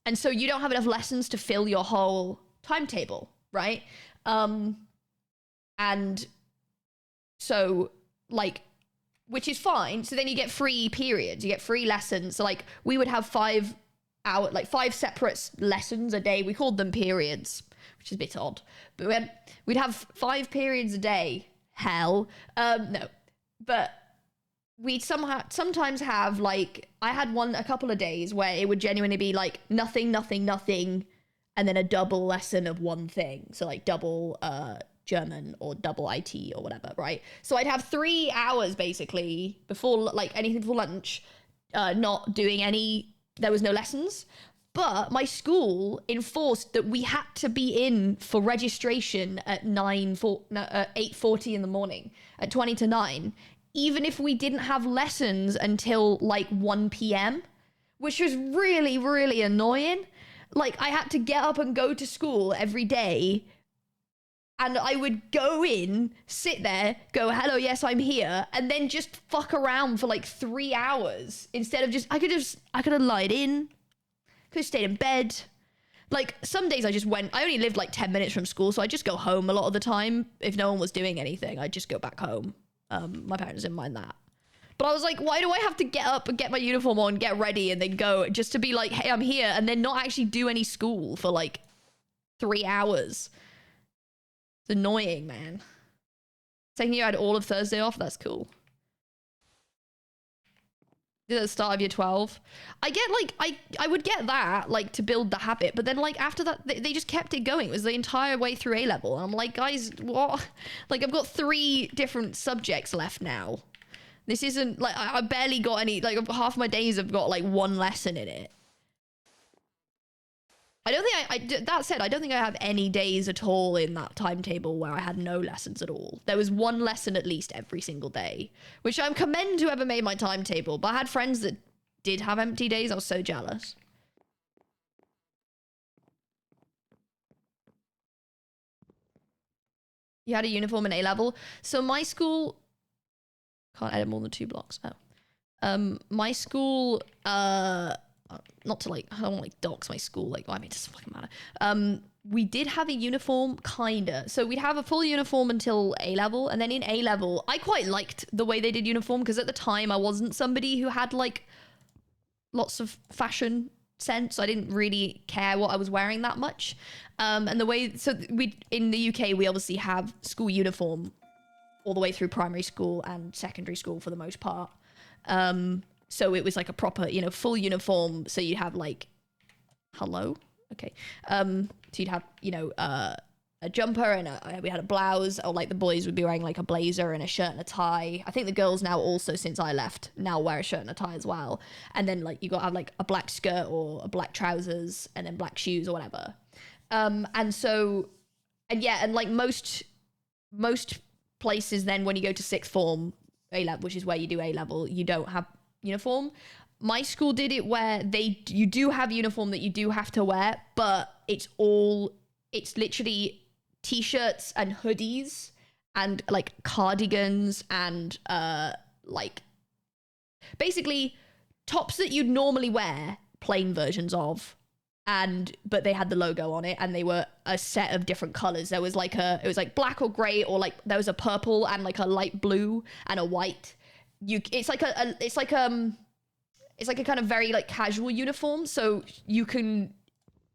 And so you don't have enough lessons to fill your whole timetable, right? And so, like, which is fine. So then you get free periods, you get free lessons. So, like, we would have 5 separate lessons a day. We called them periods, which is a bit odd. But we'd have 5 periods a day. Hell. No. But we'd sometimes have, like, I had a couple of days where it would genuinely be like nothing, and then a double lesson of one thing. So like double German or double IT or whatever, right? So I'd have 3 hours basically before, like, anything before lunch, not doing there was no lessons. But my school enforced that we had to be in for registration at 8:40 in the morning, at 20 to 9. Even if we didn't have lessons until like 1 p.m., which was really, really annoying. Like, I had to get up and go to school every day, and I would go in, sit there, go, hello, yes, I'm here, and then just fuck around for like 3 hours instead of I could have lied in, could have stayed in bed. Like, some days I only lived like 10 minutes from school, so I just go home a lot of the time. If no one was doing anything, I'd just go back home. My parents didn't mind that. But I was like, why do I have to get up and get my uniform on, get ready, and then go just to be like, hey, I'm here, and then not actually do any school for like 3 hours? It's annoying, man. Second year I had all of Thursday off. That's cool. At the start of year 12. I get like I would get that like to build the habit, but then like after that they just kept it going. It was the entire way through A level. I'm like, guys, what? Like I've got 3 different subjects left now. This isn't like I barely got any, like half my days have got like 1 lesson in it. I don't think that said, I don't think I have any days at all in that timetable where I had no lessons at all. There was 1 lesson at least every single day, which I commend whoever made my timetable. But I had friends that did have empty days. I was so jealous. You had a uniform in A level. So my school can't edit more than 2 blocks. Oh, my school, not to like, I don't want to like dox my school, like, well, I mean, it doesn't fucking matter. We did have a uniform, kinda. So we'd have a full uniform until A level, and then in A level, I quite liked the way they did uniform, because at the time I wasn't somebody who had like lots of fashion sense. I didn't really care what I was wearing that much. And the way, so we, in the UK, we obviously have school uniform all the way through primary school and secondary school for the most part. So it was like a proper, you know, full uniform. So you have like, hello? Okay. So you'd have, you know, a jumper and we had a blouse, or like the boys would be wearing like a blazer and a shirt and a tie. I think the girls now also, since I left, now wear a shirt and a tie as well. And then like you got to have like a black skirt or a black trousers and then black shoes or whatever. And so, and yeah, and like most places then when you go to 6th form, A-level, which is where you do A-level, you don't have uniform. My school did it where you do have uniform that you do have to wear, but it's literally t-shirts and hoodies and like cardigans and like basically tops that you'd normally wear, plain versions of, but they had the logo on it, and they were a set of different colors. There was like it was like black or gray, or like there was a purple and like a light blue and a white. It's like a kind of very like casual uniform, so you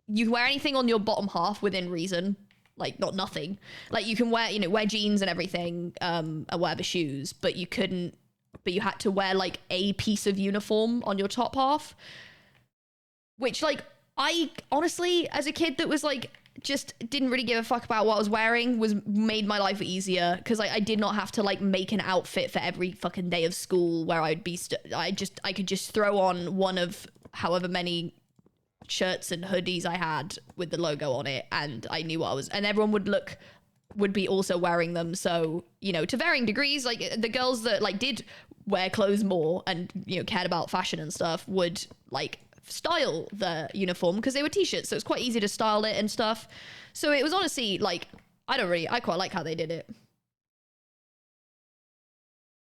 wear anything on your bottom half within reason, like not nothing. Like you can wear, you know, wear jeans and everything, and whatever shoes, but you had to wear like a piece of uniform on your top half, which like I honestly, as a kid that was like just didn't really give a fuck about what I was wearing, made my life easier, because I did not have to like make an outfit for every fucking day of school where I'd be I could just throw on one of however many shirts and hoodies I had with the logo on it, and I knew what I was, and everyone would be also wearing them. So, you know, to varying degrees, like the girls that like did wear clothes more and, you know, cared about fashion and stuff would like style the uniform because they were t-shirts, so it's quite easy to style it and stuff. So it was honestly like, I quite like how they did it.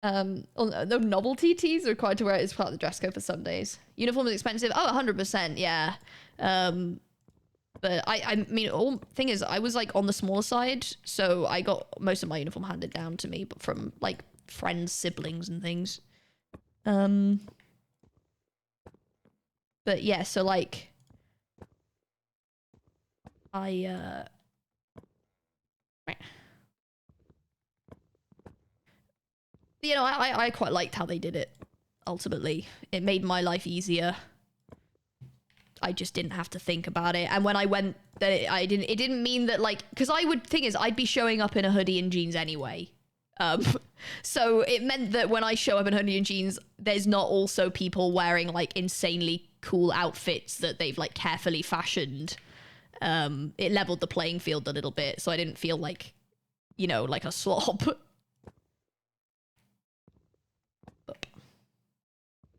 The novelty tees are required to wear it as part of the dress code for some days. Uniform is expensive. Oh, 100%, yeah. But I mean, thing is, I was like on the smaller side, so I got most of my uniform handed down to me, but from like friends, siblings, and things. But yeah, so like, you know, I quite liked how they did it. Ultimately, it made my life easier. I just didn't have to think about it. And when I went, it didn't mean that like, because thing is, I'd be showing up in a hoodie and jeans anyway. So it meant that when I show up in a hoodie and jeans, there's not also people wearing like insanely cool outfits that they've like carefully fashioned. It leveled the playing field a little bit, so I didn't feel like, you know, like a slob. But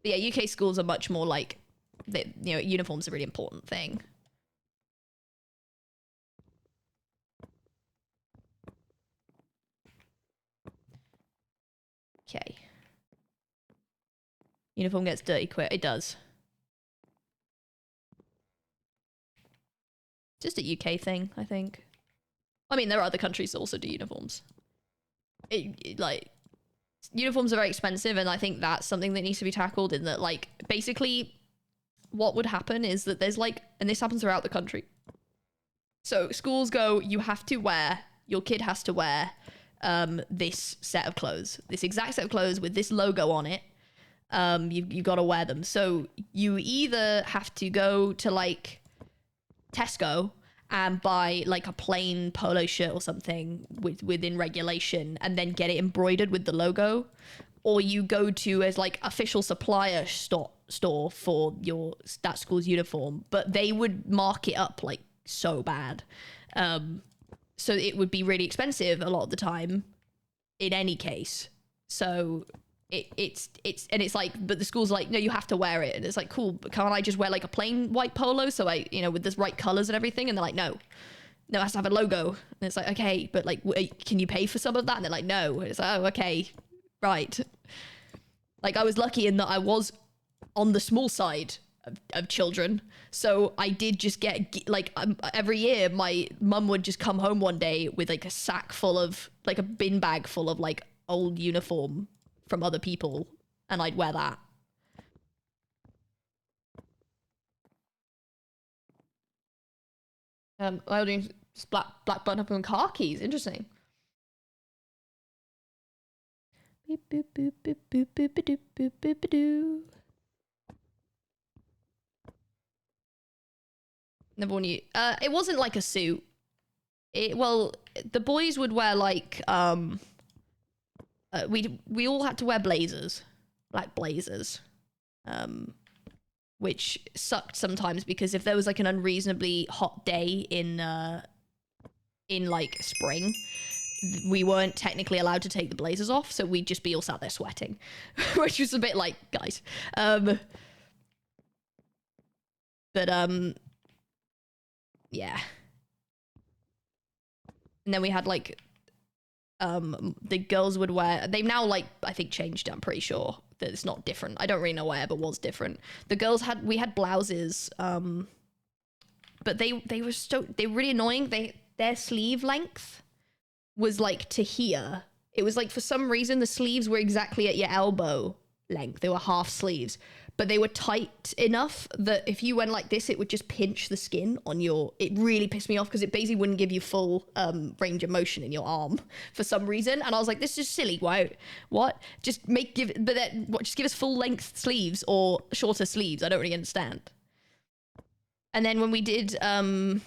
yeah, UK schools are much more like, you know, uniform's a really important thing. Okay. Uniform gets dirty quick. It does. Just a UK thing, I think. I mean, there are other countries that also do uniforms. Like, uniforms are very expensive, and I think that's something that needs to be tackled, in that, like, basically what would happen is that there's like, and this happens throughout the country. So schools go, your kid has to wear this set of clothes, this exact set of clothes with this logo on it. you got to wear them. So you either have to go to like Tesco and buy like a plain polo shirt or something within regulation and then get it embroidered with the logo, or you go to as like official supplier store for that school's uniform, but they would mark it up like so bad. So it would be really expensive a lot of the time in any case. So it's like, but the school's like, no, you have to wear it. And it's like, cool, but can't I just wear like a plain white polo? So I, with the right colors and everything. And they're like, no, it has to have a logo. And it's like, okay, but like, can you pay for some of that? And they're like, no. And it's like, oh, okay, right. Like I was lucky in that I was on the small side of children. So I did just get like, every year my mum would just come home one day with like a sack full of, like a bin bag full of like old uniform from other people, and I'd wear that. I doing black button up on car keys. Interesting. Boop boop boop boop boop boop boop boop boop boop. Never worn you. It wasn't like a suit. The boys would wear like we all had to wear blazers, black blazers, which sucked sometimes because if there was like an unreasonably hot day in like spring, we weren't technically allowed to take the blazers off, so we'd just be all sat there sweating, which was a bit like, guys. Yeah. And then we had like the girls would wear, they've now like I think changed it, I'm pretty sure that it's not different. I don't really know where, but was different. The girls we had blouses, but they were really annoying. Their sleeve length was like to here. It was like for some reason the sleeves were exactly at your elbow length. They were half sleeves, but they were tight enough that if you went like this, it would just pinch the skin on it really pissed me off because it basically wouldn't give you full range of motion in your arm for some reason. And I was like, this is silly. Why? What? Just just give us full length sleeves or shorter sleeves. I don't really understand. And then when we did, what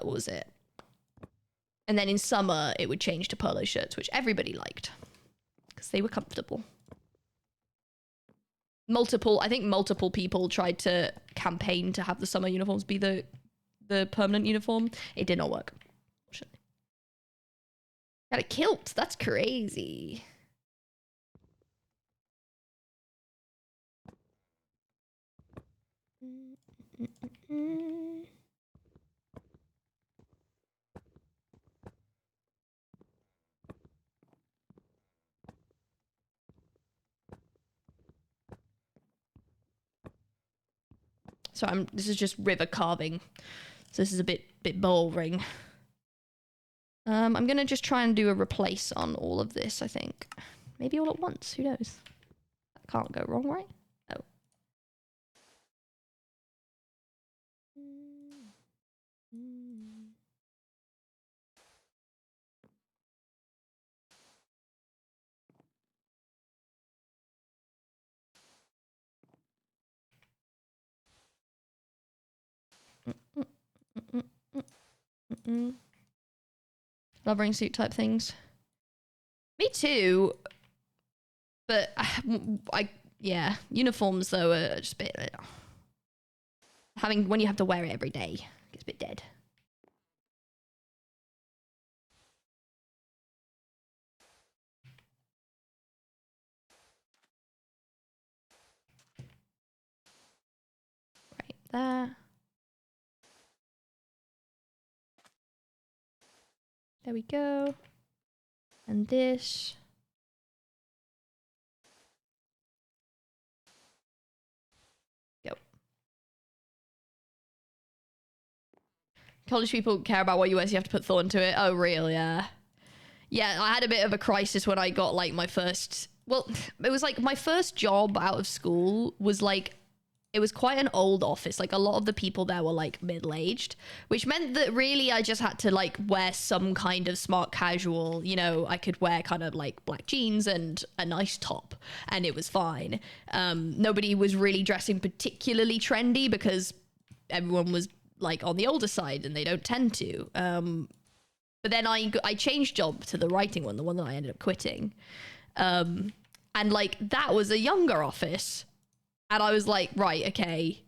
was it? And then in summer, it would change to polo shirts, which everybody liked because they were comfortable. I think multiple people tried to campaign to have the summer uniforms be the permanent uniform. It did not work, unfortunately. Got a kilt. That's crazy. So this is just river carving. So this is a bit boring. I'm gonna just try and do a replace on all of this, I think. Maybe all at once, who knows? That can't go wrong, right? Oh. Love wearing suit type things. Me too. But yeah, uniforms though are just a bit when you have to wear it every day, it's a bit dead. Right there. There we go. And this. Go. College people care about what you wear, so you have to put thought into it. Oh, real, yeah. Yeah, I had a bit of a crisis when I got like my first, well, it was like my first job out of school was like, it was quite an old office. Like a lot of the people there were like middle-aged, which meant that really I just had to like wear some kind of smart casual, you know, I could wear kind of like black jeans and a nice top and it was fine. Nobody was really dressing particularly trendy because everyone was like on the older side and they don't tend to. But then I changed job to the writing one, the one that I ended up quitting. And like that was a younger office. And I was like, right, okay.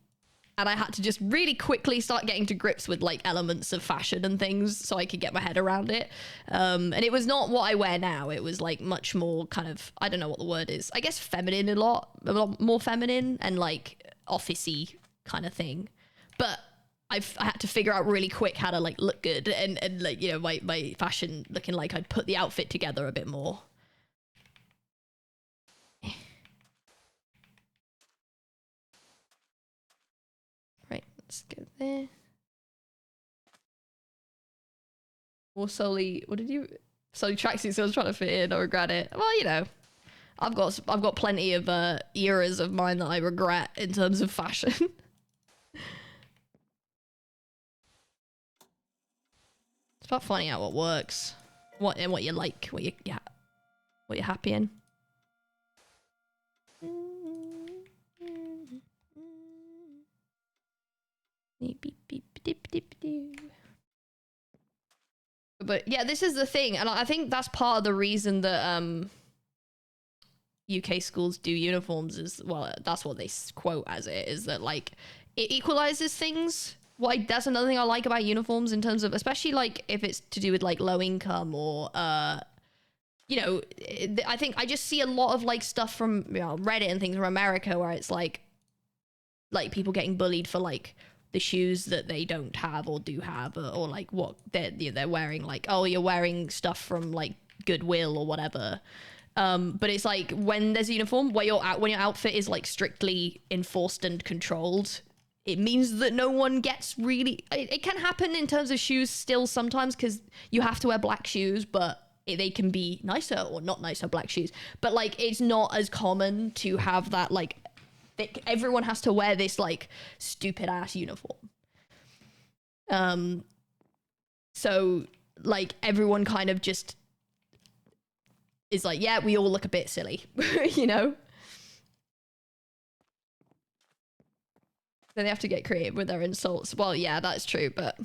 And I had to just really quickly start getting to grips with like elements of fashion and things so I could get my head around it. And it was not what I wear now. It was like much more kind of, I don't know what the word is. I guess feminine a lot more feminine and like officey kind of thing. But I had to figure out really quick how to like look good and like, you know, my fashion looking like I'd put the outfit together a bit more. Right, let's go there. More solely, what did you? Solely tracksuits I was trying to fit in. I regret it. Well, you know, I've got plenty of eras of mine that I regret in terms of fashion. It's about finding out what works, what you like, what you're happy in. But yeah, this is the thing, and I think that's part of the reason that UK schools do uniforms is, well, that's what they quote as it, is that like it equalizes things. That's another thing I like about uniforms in terms of, especially like if it's to do with like low income or you know, I think I just see a lot of like stuff from, you know, Reddit and things from America where it's like people getting bullied for like the shoes that they don't have or do have, or like what they're wearing, like, oh, you're wearing stuff from like Goodwill or whatever. But it's like when there's a uniform where when your outfit is like strictly enforced and controlled, it means that no one gets really, it can happen in terms of shoes still sometimes because you have to wear black shoes, but they can be nicer or not nicer black shoes. But like, it's not as common to have that, like, everyone has to wear this like stupid ass uniform. So like everyone kind of just is like, yeah, we all look a bit silly, you know? Then they have to get creative with their insults. Well, yeah, that's true, but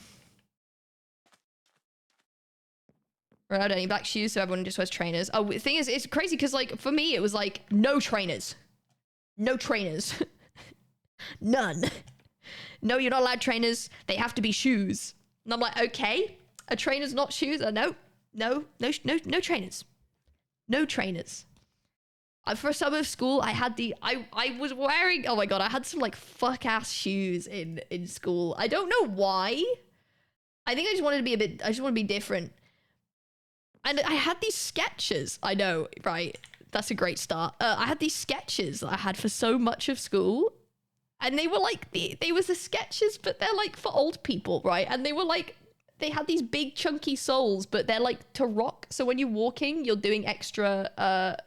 we're not any black shoes, so everyone just wears trainers. Oh, the thing is, it's crazy because like for me, it was like no trainers. No trainers. None. No, you're not allowed trainers. They have to be shoes. And I'm like, okay, a trainer's not shoes. No trainers. No trainers. For summer school, I had I was wearing, oh my God, I had some like fuck ass shoes in school. I don't know why. I think I just wanted to be I just want to be different. And I had these Skechers. I know, right? That's a great start. I had these Skechers that I had for so much of school, and they were like they was the Skechers, but they're like for old people, right? And they were like, they had these big chunky soles, but they're like to rock. So when you're walking, you're doing extra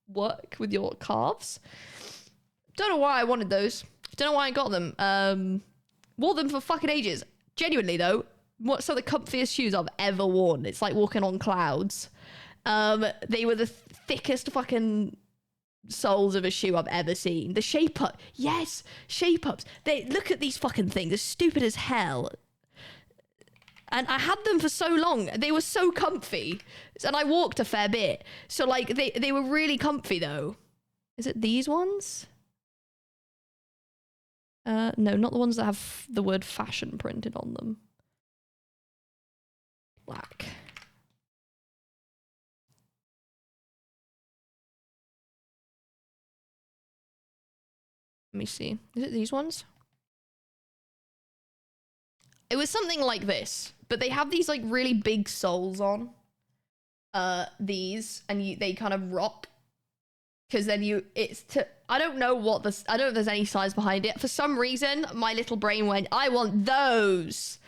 work with your calves. Don't know why I wanted those. Don't know why I got them. Wore them for fucking ages. Genuinely though, what's some of the comfiest shoes I've ever worn? It's like walking on clouds. They were the thickest fucking soles of a shoe I've ever seen. The Shape Up, yes, Shape Ups. They look at these fucking things. They're stupid as hell. And I had them for so long. They were so comfy, and I walked a fair bit. So like they were really comfy though. Is it these ones? No, not the ones that have the word fashion printed on them. Black. Let me see. Is it these ones? It was something like this, but they have these like really big soles on. These, and they kind of rock. Because then I don't know I don't know if there's any size behind it. For some reason, my little brain went, I want those.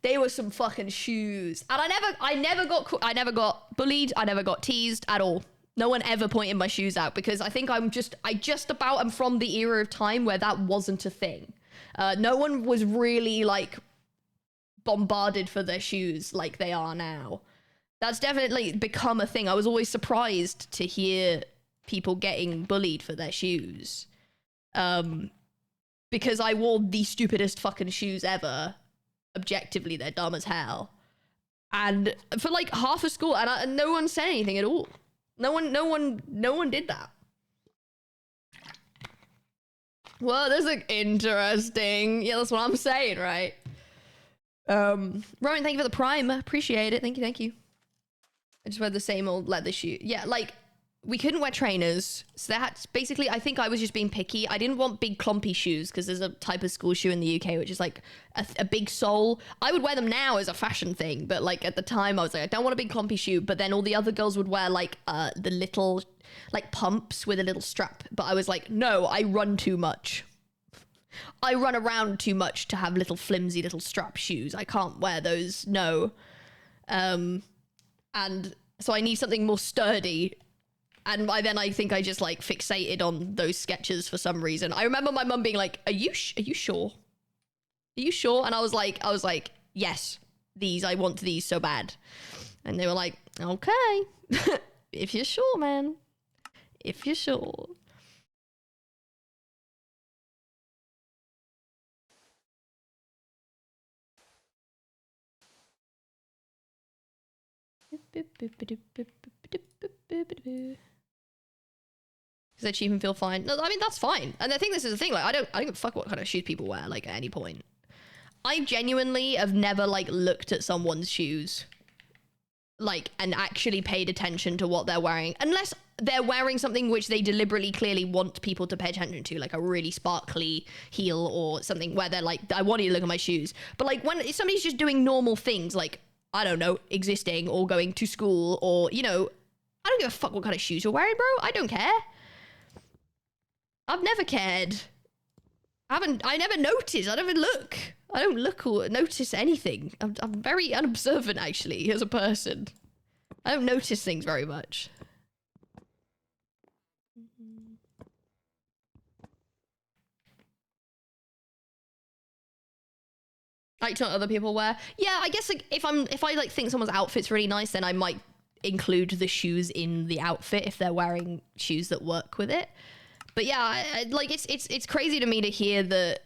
They were some fucking shoes. And I never got bullied. I never got teased at all. No one ever pointed my shoes out because I think I just about am from the era of time where that wasn't a thing. No one was really like bombarded for their shoes like they are now. That's definitely become a thing. I was always surprised to hear people getting bullied for their shoes. Because I wore the stupidest fucking shoes ever. Objectively, they're dumb as hell. And for like half of school, and no one said anything at all. No one did that. Well, that's like interesting. Yeah, that's what I'm saying, right? Rowan, thank you for the prime. Appreciate it. Thank you. I just wear the same old leather shoe. Yeah, like, we couldn't wear trainers. So that's basically, I think I was just being picky. I didn't want big clumpy shoes because there's a type of school shoe in the UK which is like a big sole. I would wear them now as a fashion thing, but like at the time I was like, I don't want a big clumpy shoe. But then all the other girls would wear like the little like pumps with a little strap. But I was like, no, I run too much. I run around too much to have little flimsy little strap shoes. I can't wear those, no. And so I need something more sturdy. And by then I think I just like fixated on those Skechers for some reason. I remember my mum being like, are you sure? Are you sure? And I was like, yes, I want these so bad. And they were like, okay, if you're sure, man, if you're sure. Does that even feel fine? No, I mean, that's fine. And I think this is the thing. Like, I don't give a fuck what kind of shoes people wear, like, at any point. I genuinely have never, like, looked at someone's shoes, like, and actually paid attention to what they're wearing. Unless they're wearing something which they deliberately, clearly want people to pay attention to, like a really sparkly heel or something where they're like, I want you to look at my shoes. But, like, if somebody's just doing normal things, like, I don't know, existing or going to school or, you know, I don't give a fuck what kind of shoes you're wearing, bro. I don't care. I've never cared. I never noticed. I never look. I don't look or notice anything. I'm very unobservant, actually, as a person. I don't notice things very much. Like to what other people wear. Yeah, I guess like if I like think someone's outfit's really nice, then I might include the shoes in the outfit if they're wearing shoes that work with it. But yeah, like it's crazy to me to hear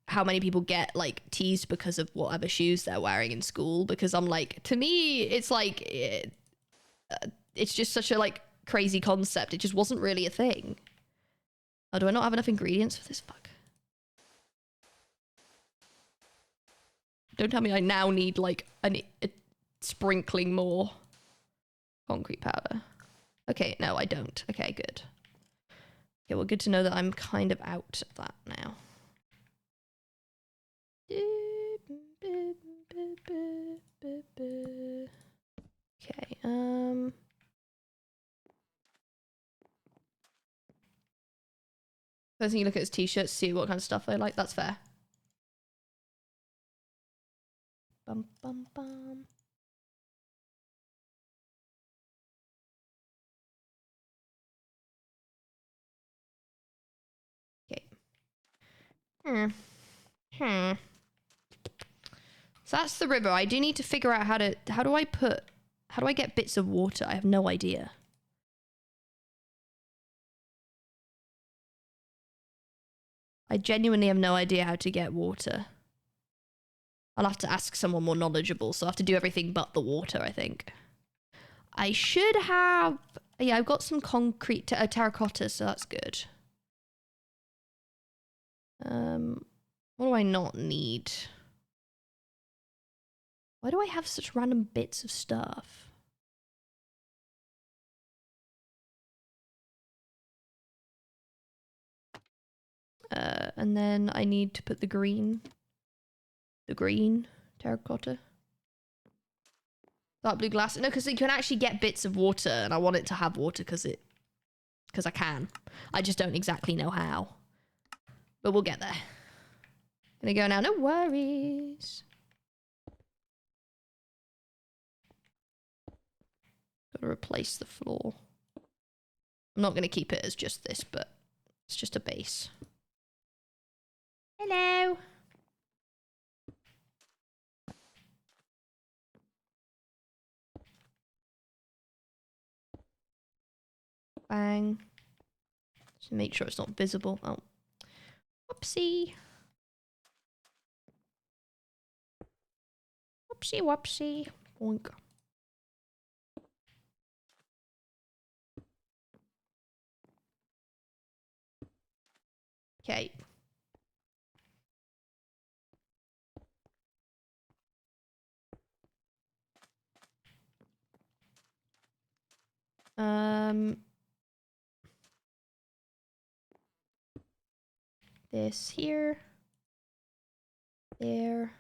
how many people get like teased because of whatever shoes they're wearing in school. Because I'm like, to me, it's like it's just such a like crazy concept. It just wasn't really a thing. Oh, do I not have enough ingredients for this? Fuck. Don't tell me I now need like a sprinkling more concrete powder. Okay, no, I don't. Okay, good. Okay, well, good to know that I'm kind of out of that now. Okay, first thing you look at his t-shirts, see what kind of stuff they like. That's fair. Bum, bum, bum. Okay. So that's the river. I do need to figure out how do I get bits of water? I have no idea. I genuinely have no idea how to get water. I'll have to ask someone more knowledgeable, so I'll have to do everything but the water, I think. I should have... Yeah, I've got some concrete terracotta, so that's good. What do I not need? Why do I have such random bits of stuff? And then I need to put the green terracotta. Dark blue glass. No, because you can actually get bits of water, and I want it to have water because I can. I just don't exactly know how. But we'll get there. Gonna go now, no worries. Gotta replace the floor. I'm not going to keep it as just this, but it's just a base. Hello. Bang. Just make sure it's not visible. Oh. Whoopsie. Whoopsie whoopsie. Boink. Okay. This here. There.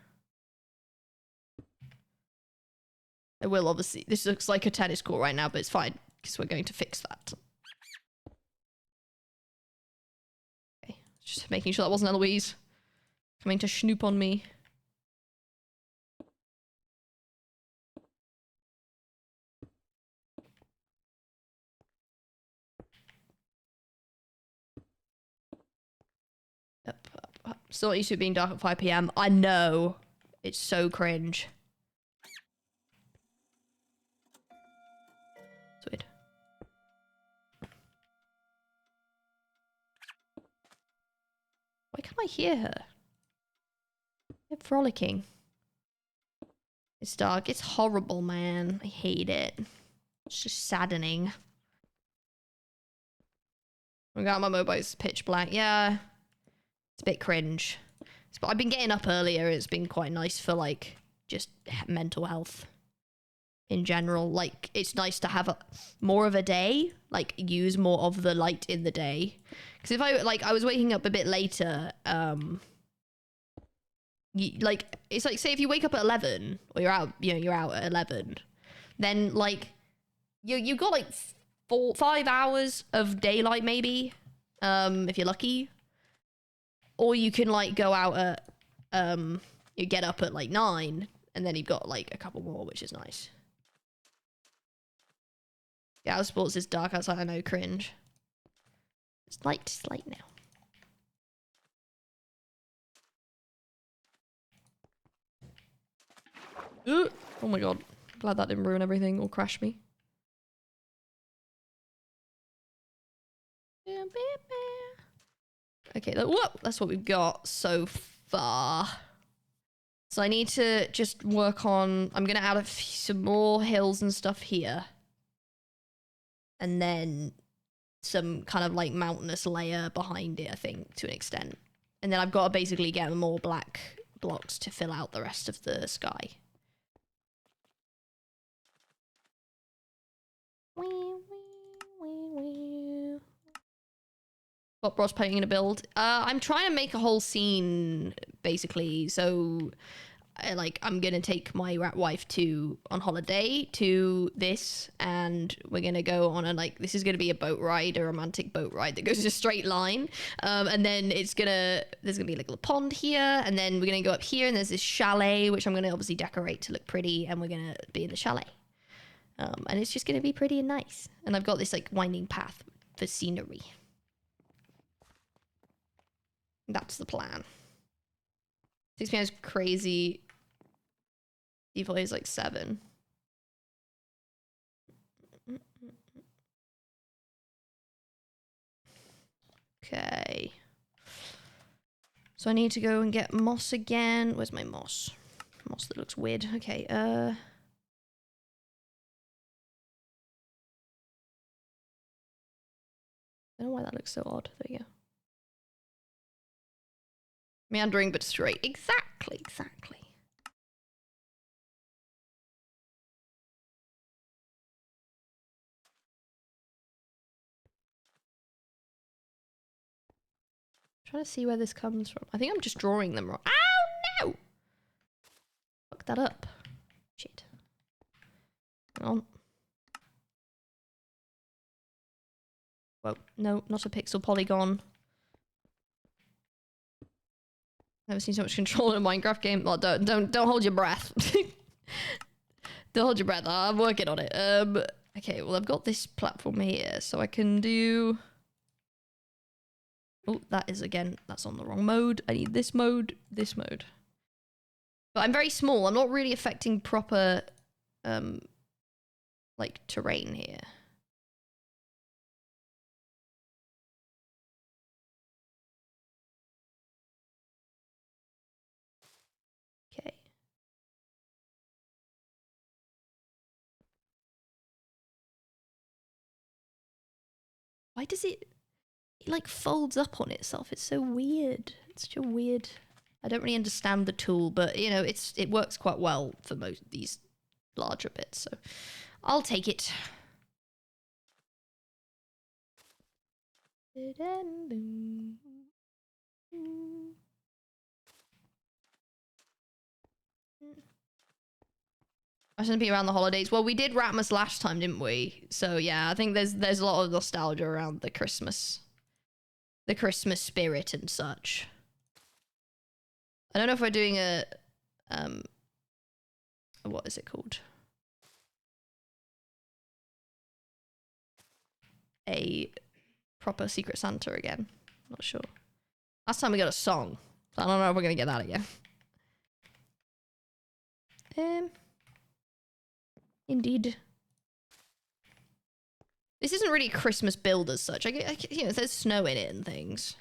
I will obviously. This looks like a tennis court right now, but it's fine because we're going to fix that. Okay, just making sure that wasn't Eloise coming to snoop on me. Up. Still not used to it being dark at 5 PM. I know. It's so cringe. It's weird. Why can't I hear her? They're frolicking. It's dark. It's horrible, man. I hate it. It's just saddening. I got my mobile's pitch black. Yeah. It's a bit cringe. But I've been getting up earlier. It's been quite nice for, like, just mental health in general. Like, it's nice to have more of a day. Like, use more of the light in the day. Because if I was waking up a bit later, it's like, say if you wake up at 11, or you're out at 11, then, like, you've got, like, 5 hours of daylight, maybe, if you're lucky. Or you can, like, go out at, you get up at, like, 9, and then you've got, like, a couple more, which is nice. Yeah, sports is dark outside, I know, cringe. It's light now. Oh my god. Glad that didn't ruin everything or crash me. Okay, that's what we've got so far. So I need to just work on... I'm going to add some more hills and stuff here. And then some kind of like mountainous layer behind it, I think, to an extent. And then I've got to basically get more black blocks to fill out the rest of the sky. What Bros putting in a build? I'm trying to make a whole scene, basically. So, I'm gonna take my rat wife on holiday to this, and we're gonna go on this is gonna be a boat ride, a romantic boat ride that goes in a straight line. And then there's gonna be like a little pond here, and then we're gonna go up here, and there's this chalet, which I'm gonna obviously decorate to look pretty, and we're gonna be in the chalet. And it's just gonna be pretty and nice. And I've got this like winding path for scenery. That's the plan. 6 PM is crazy. Default is like 7. Okay. So I need to go and get moss again. Where's my moss? Moss that looks weird. Okay, I don't know why that looks so odd. There you go. Meandering but straight. Exactly. Trying to see where this comes from. I think I'm just drawing them wrong. Ow, no! Fuck that up. Shit. Hang on. Whoa, no, not a pixel polygon. Never seen so much control in a Minecraft game. Well, don't hold your breath. Don't hold your breath. I'm working on it. Okay, well, I've got this platform here, so I can do... Oh, that is, again, that's on the wrong mode. I need this mode, this mode. But I'm very small. I'm not really affecting proper, like, terrain here. Okay. Why does it like folds up on itself? It's so weird. It's such a weird... I don't really understand the tool, but you know, it works quite well for most these larger bits, so I'll take it. I shouldn't be around the holidays. Well, we did Ratmas last time, didn't we? So yeah, I think there's a lot of nostalgia around the Christmas spirit and such. I don't know if we're doing a what is it called? A proper Secret Santa again. Not sure. Last time we got a song. So I don't know if we're gonna get that again. Indeed. This isn't really a Christmas build as such. You know, there's snow in it and things.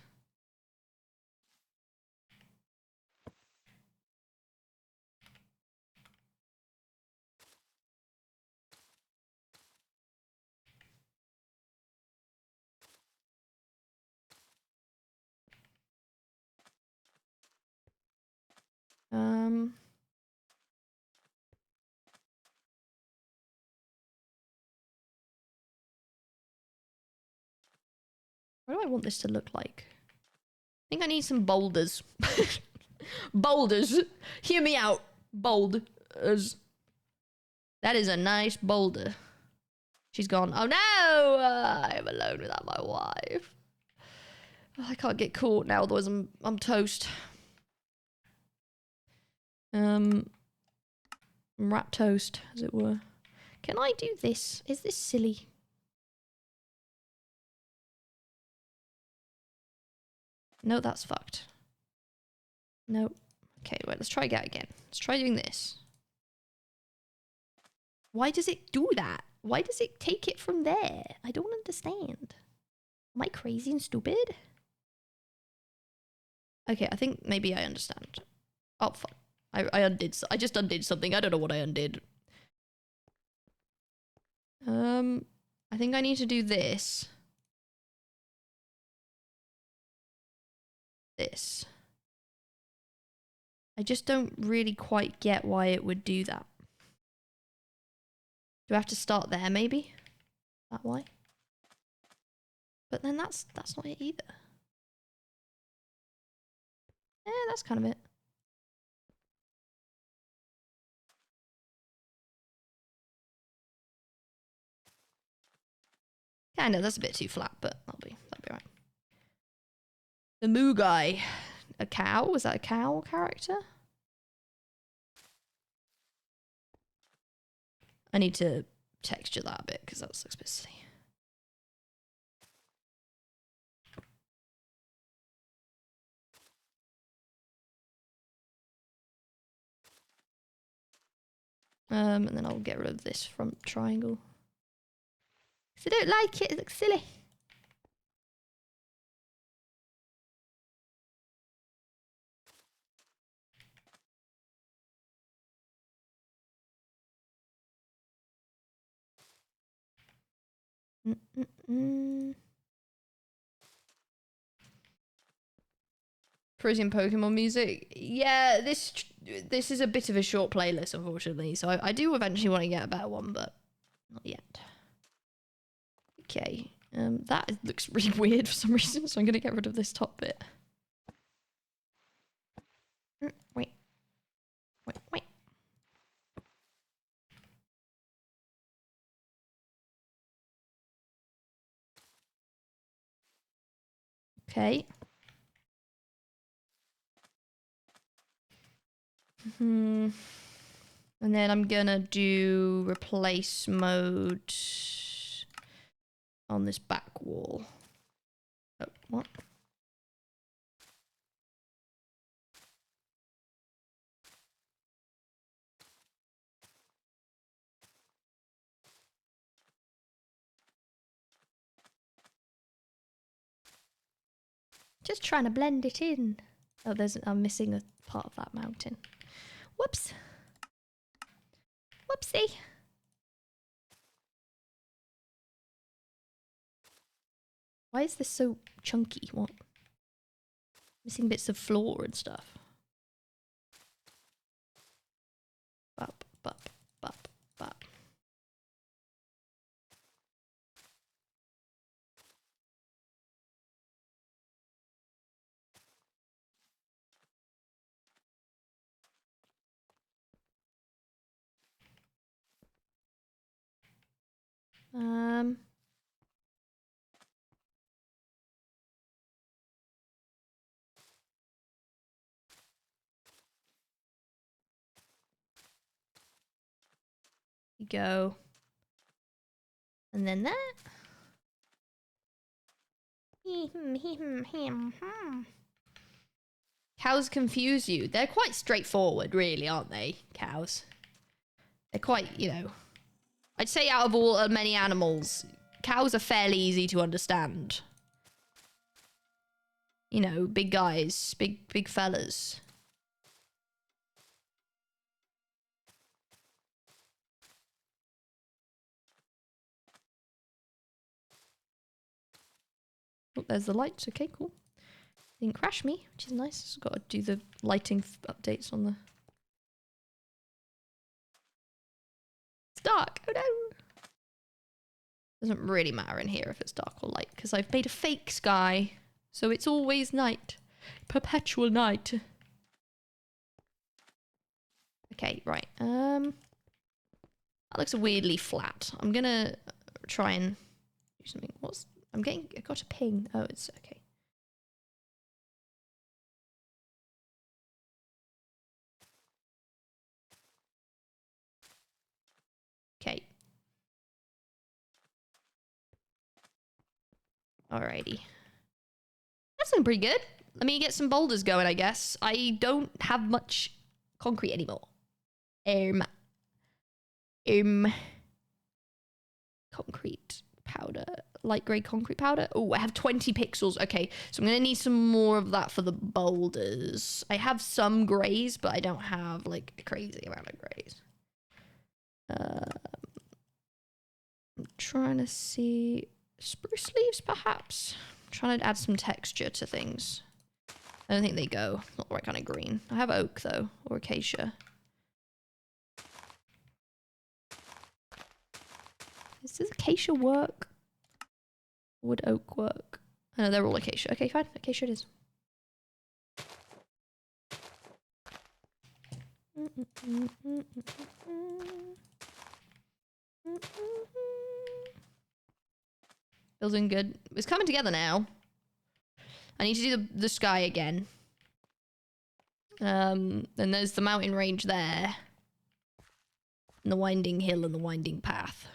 What do I want this to look like? I think I need some boulders. Boulders. Hear me out. Boulders. That is a nice boulder. She's gone. Oh no! I'm alone without my wife. Oh, I can't get caught now, otherwise I'm toast. Rat toast, as it were. Can I do this? Is this silly? No, that's fucked. No. Okay, wait, let's try again. Let's try doing this. Why does it do that? Why does it take it from there? I don't understand. Am I crazy and stupid? Okay, I think maybe I understand. Oh, fuck. I just undid something. I don't know what I undid. I think I need to do this. This. I just don't really quite get why it would do that. Do I have to start there, maybe? That why? But then that's not it either. That's kind of it. Kinda, that's a bit too flat, but that'll be right. The Moo guy. A cow? Was that a cow character? I need to texture that a bit because that looks a bit silly. And then I'll get rid of this front triangle. Because I don't like it looks silly. Parisian Pokemon music. Yeah, this is a bit of a short playlist, unfortunately. So I do eventually want to get a better one, but not yet. Okay. That looks really weird for some reason, so I'm gonna get rid of this top bit. Wait. Okay. And then I'm gonna do replace mode on this back wall. Oh, what? Just trying to blend it in. Oh, I'm missing a part of that mountain. Whoops. Whoopsie. Why is this so chunky? What? Missing bits of floor and stuff. Bop, bop, bop, bop. Go. And then that. Cows confuse you. They're quite straightforward, really, aren't they? Cows. They're quite, you know. I'd say out of all many animals, cows are fairly easy to understand. You know, big guys, big fellas. Oh, there's the lights. Okay, cool. Didn't crash me, which is nice. Just got to do the lighting updates on the... It's dark. Oh no! Doesn't really matter in here if it's dark or light, because I've made a fake sky. So it's always night. Perpetual night. Okay, right. That looks weirdly flat. I'm gonna try and do something. I got a ping. Oh, it's okay. Okay. Alrighty. That's looking pretty good. Let me get some boulders going, I guess. I don't have much concrete anymore. Concrete powder. Light grey concrete powder. Oh, I have 20 pixels. Okay, so I'm gonna need some more of that for the boulders. I have some greys, but I don't have like a crazy amount of greys. I'm trying to see spruce leaves, perhaps. I'm trying to add some texture to things. I don't think they go. Not the right kind of green. I have oak though, or acacia. Does acacia work? Would oak work? I know they're all acacia. Okay, fine. Acacia it is. Building good. It's coming together now. I need to do the sky again. Then there's the mountain range there. And the winding hill and the winding path.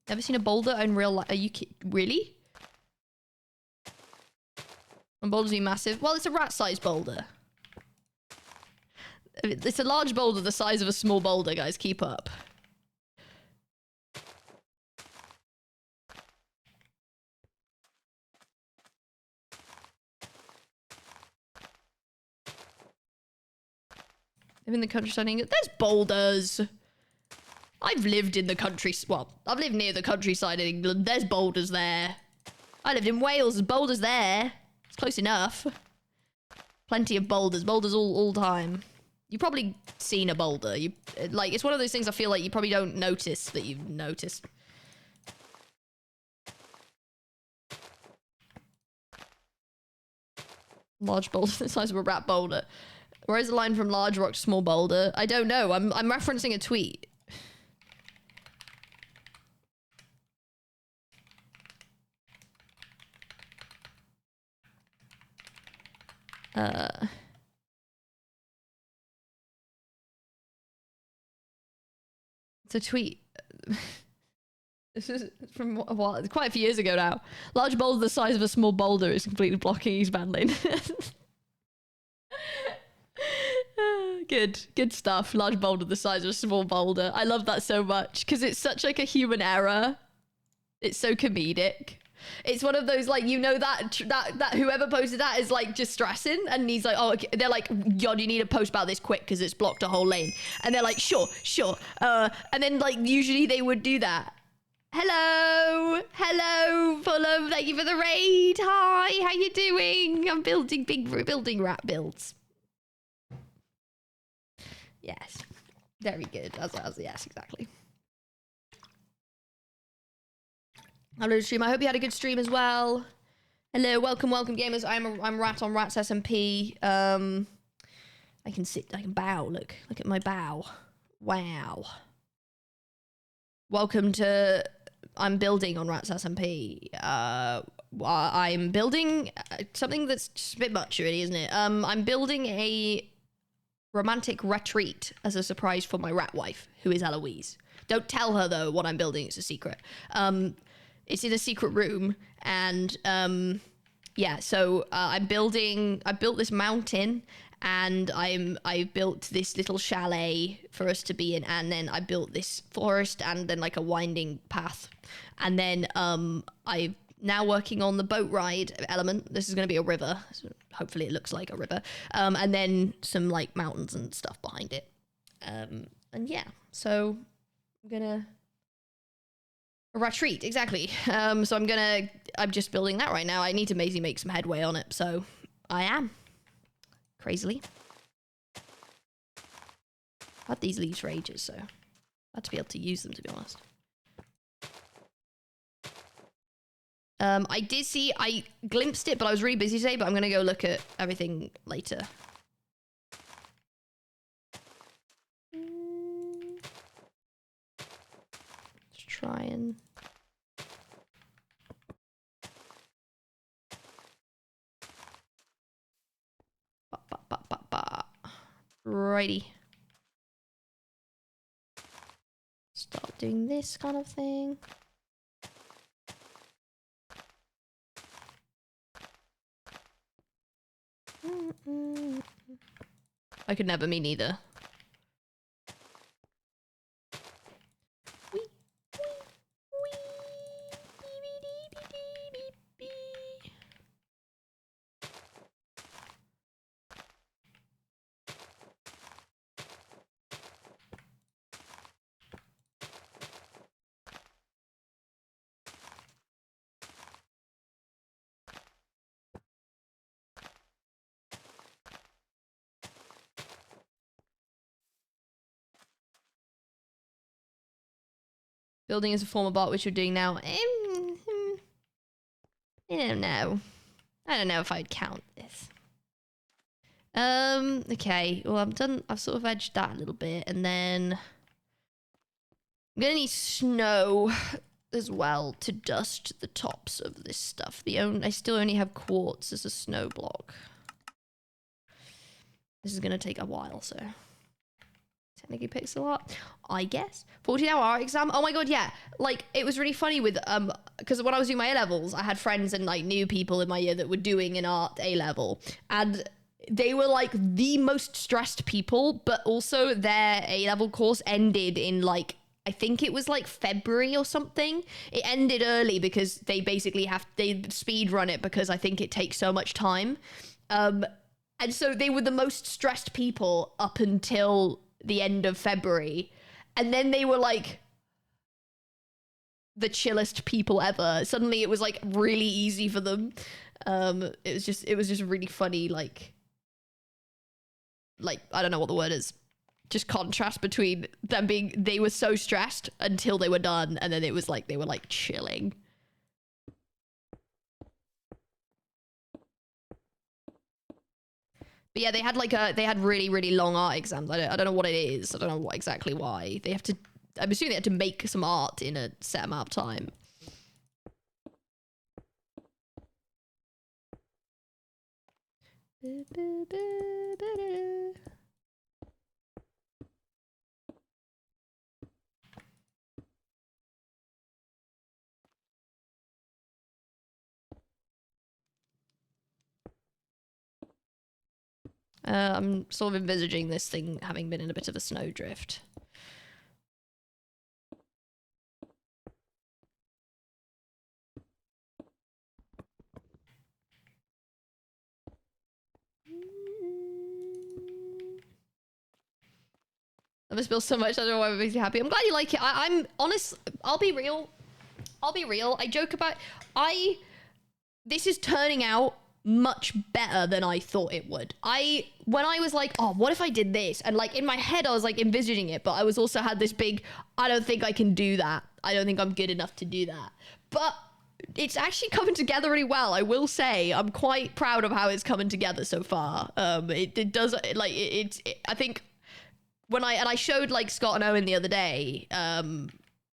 Never seen a boulder in real life. Are you really? And boulders are massive. Well, it's a rat-sized boulder. It's a large boulder the size of a small boulder, guys. Keep up. I'm in the countryside. There's boulders. I've lived in the country. Well, I've lived near the countryside in England. There's boulders there. I lived in Wales. There's boulders there. It's close enough. Plenty of boulders. Boulders all time. You've probably seen a boulder. Like, it's one of those things I feel like you probably don't notice that you've noticed. Large boulder the size of a rat boulder. Where is the line from large rock to small boulder? I don't know. I'm referencing a tweet. It's a tweet. This is from a while, quite a few years ago now. Large boulder the size of a small boulder is completely blocking East Van Lane. Good stuff. Large boulder the size of a small boulder. I love that so much because it's such like a human error. It's so comedic. It's one of those like, you know, that whoever posted that is like just stressing, and he's like, oh, okay. They're like, God, you need to post about this quick because it's blocked a whole lane. And they're like, sure. And then like usually they would do that. Hello, Fulham. Thank you for the raid. Hi, how you doing? I'm building building rat builds. Yes, very good. Yes, exactly. Hello, stream. I hope you had a good stream as well. Hello, welcome, gamers. I'm Rat on Rats SMP. I can bow. Look at my bow. Wow. Welcome to. I'm building on Rats SMP. I'm building something that's just a bit much, really, isn't it? I'm building a romantic retreat as a surprise for my rat wife, who is Eloise. Don't tell her though what I'm building. It's a secret. It's in a secret room, and yeah. So I built this mountain, and I built this little chalet for us to be in, and then I built this forest, and then like a winding path, and then I'm now working on the boat ride element. This is going to be a river. So hopefully it looks like a river, and then some like mountains and stuff behind it, and yeah. So I'm gonna. A retreat, exactly. So I'm just building that right now. I need to maybe make some headway on it, so I am. Crazily. I've had these leaves for ages, so I had to be able to use them, to be honest. I did see, I glimpsed it, but I was really busy today, but I'm gonna go look at everything later. Try and righty. Start doing this kind of thing. I could never, me neither. Building is a form of art, which you're doing now. I don't know. I don't know if I'd count this. Okay. Well, I'm done. I've sort of edged that a little bit, and then I'm gonna need snow as well to dust the tops of this stuff. I still only have quartz as a snow block. This is gonna take a while, so. Technically pixel art, I guess. 14-hour art exam. Oh my god, yeah. Like, it was really funny with because when I was doing my A-levels, I had friends and like new people in my year that were doing an art A-level, and they were like the most stressed people, but also their A-level course ended in like, I think it was like February or something. It ended early because they basically they speed run it because I think it takes so much time. And so they were the most stressed people up until the end of February, and then they were like the chillest people ever. Suddenly it was like really easy for them. It was just really funny, like I don't know what the word is, just contrast between them they were so stressed until they were done, and then it was like they were like chilling. But yeah, they had really, really long art exams. I don't know what it is. I don't know exactly why. I'm assuming they had to make some art in a set amount of time. I'm sort of envisaging this thing having been in a bit of a snowdrift. I must feel so much. I don't know why it makes you happy. I'm glad you like it. I'm honest. I'll be real. I joke about. This is turning out much better than I thought it would. When I was like, oh, what if I did this? And like in my head, I was like envisioning it, but I was also had this big, I don't think I can do that. I don't think I'm good enough to do that. But it's actually coming together really well. I will say I'm quite proud of how it's coming together so far. It does like I think when I showed like Scott and Owen the other day,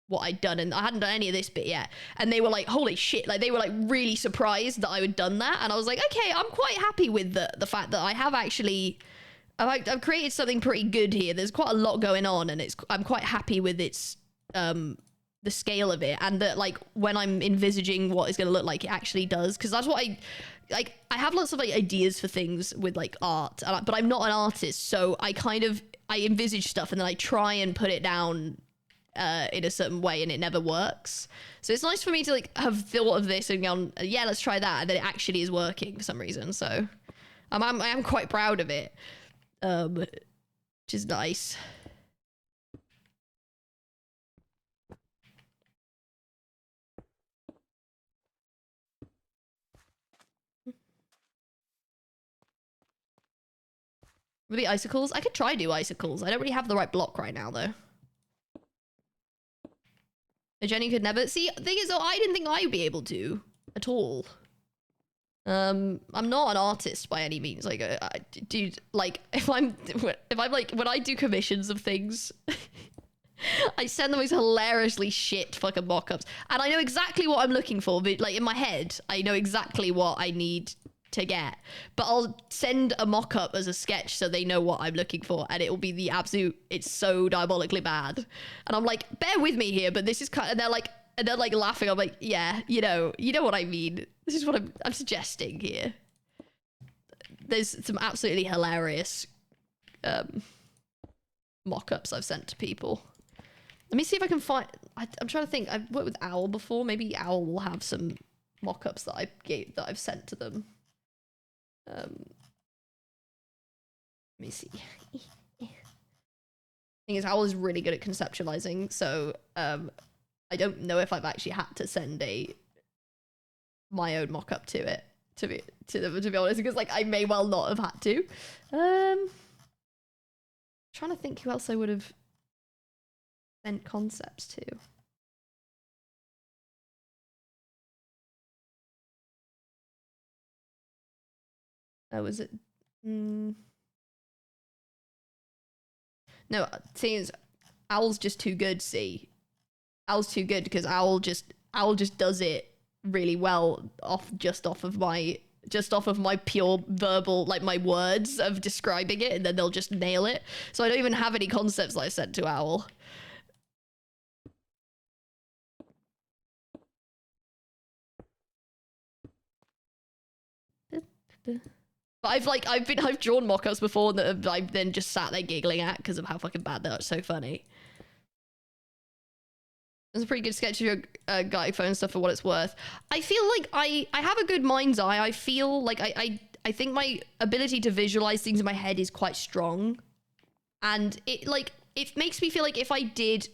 what I'd done, and I hadn't done any of this bit yet, and they were like, holy shit, like they were like really surprised that I had done that, and I was like, okay, I'm quite happy with the fact that I have actually I've created something pretty good here. There's quite a lot going on, and I'm quite happy with its the scale of it, and that like when I'm envisaging what it's going to look like, it actually does, because that's what I have lots of like ideas for things with like art, but I'm not an artist, so I envisage stuff and then I try and put it down in a certain way, and it never works. So it's nice for me to like have thought of this and gone, yeah, let's try that, and then it actually is working for some reason. So I am quite proud of it, which is nice. Maybe icicles? I could try do icicles. I don't really have the right block right now though. Jenny could never see. The thing is though, I didn't think I would be able to at all. I'm not an artist by any means. Like, dude, like if I'm like, when I do commissions of things, I send the most hilariously shit fucking mock-ups, and I know exactly what I'm looking for. But like in my head, I know exactly what I need to get, but I'll send a mock-up as a sketch so they know what I'm looking for, and it will be the absolute, it's so diabolically bad, and I'm like, bear with me here, but this is kind of, and they're like laughing. I'm like, yeah, you know what I mean. This is what I'm suggesting here. There's some absolutely hilarious mock-ups I've sent to people. Let me see if I can find, I'm trying to think. I've worked with Owl before. Maybe Owl will have some mock-ups that I've sent to them. Let me see. Thing is, Owl is really good at conceptualizing, so I don't know if I've actually had to send my own mock-up to it to be honest, because like I may well not have had to. Trying to think who else I would have sent concepts to. Was it? No, seeing as Owl's just too good. See, Owl's too good because Owl just does it really well off of my pure verbal, like my words of describing it, and then they'll just nail it. So I don't even have any concepts that I sent to Owl. But I've drawn mock-ups before that I've then just sat there giggling at because of how fucking bad they are. It's so funny. It's a pretty good sketch of your guy phone stuff for what it's worth. I feel like I have a good mind's eye. I feel like I think my ability to visualize things in my head is quite strong. And it makes me feel like if I did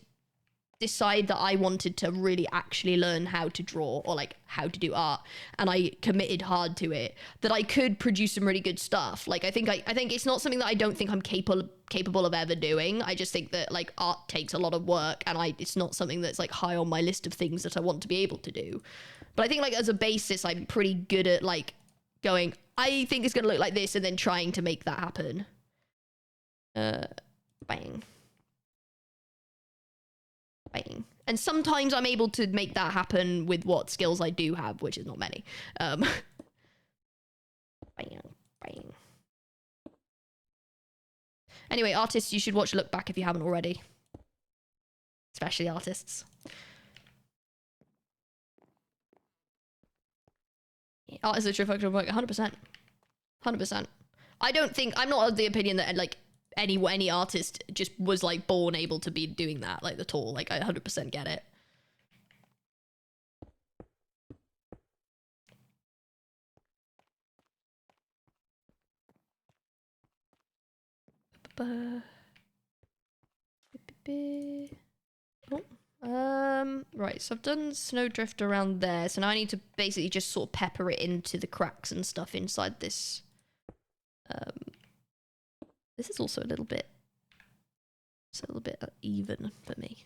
decide that I wanted to really actually learn how to draw or like how to do art, and I committed hard to it, that I could produce some really good stuff. Like I think it's not something that I don't think I'm capable of ever doing. I just think that like art takes a lot of work, and it's not something that's like high on my list of things that I want to be able to do. But I think like as a basis, I'm pretty good at like going, I think it's gonna look like this, and then trying to make that happen. Bang. Bang. And sometimes I'm able to make that happen with what skills I do have, which is not many. Bang, bang. Anyway, artists, you should watch Look Back if you haven't already. Especially artists. Art is a true function of work, 100%. 100%. I don't think, I'm not of the opinion that like any artist just was like born able to be doing that like at all. Like I 100% get it. Right, so I've done Snowdrift around there, so now I need to basically just sort of pepper it into the cracks and stuff inside this. This is also a little bit, it's a little bit even for me.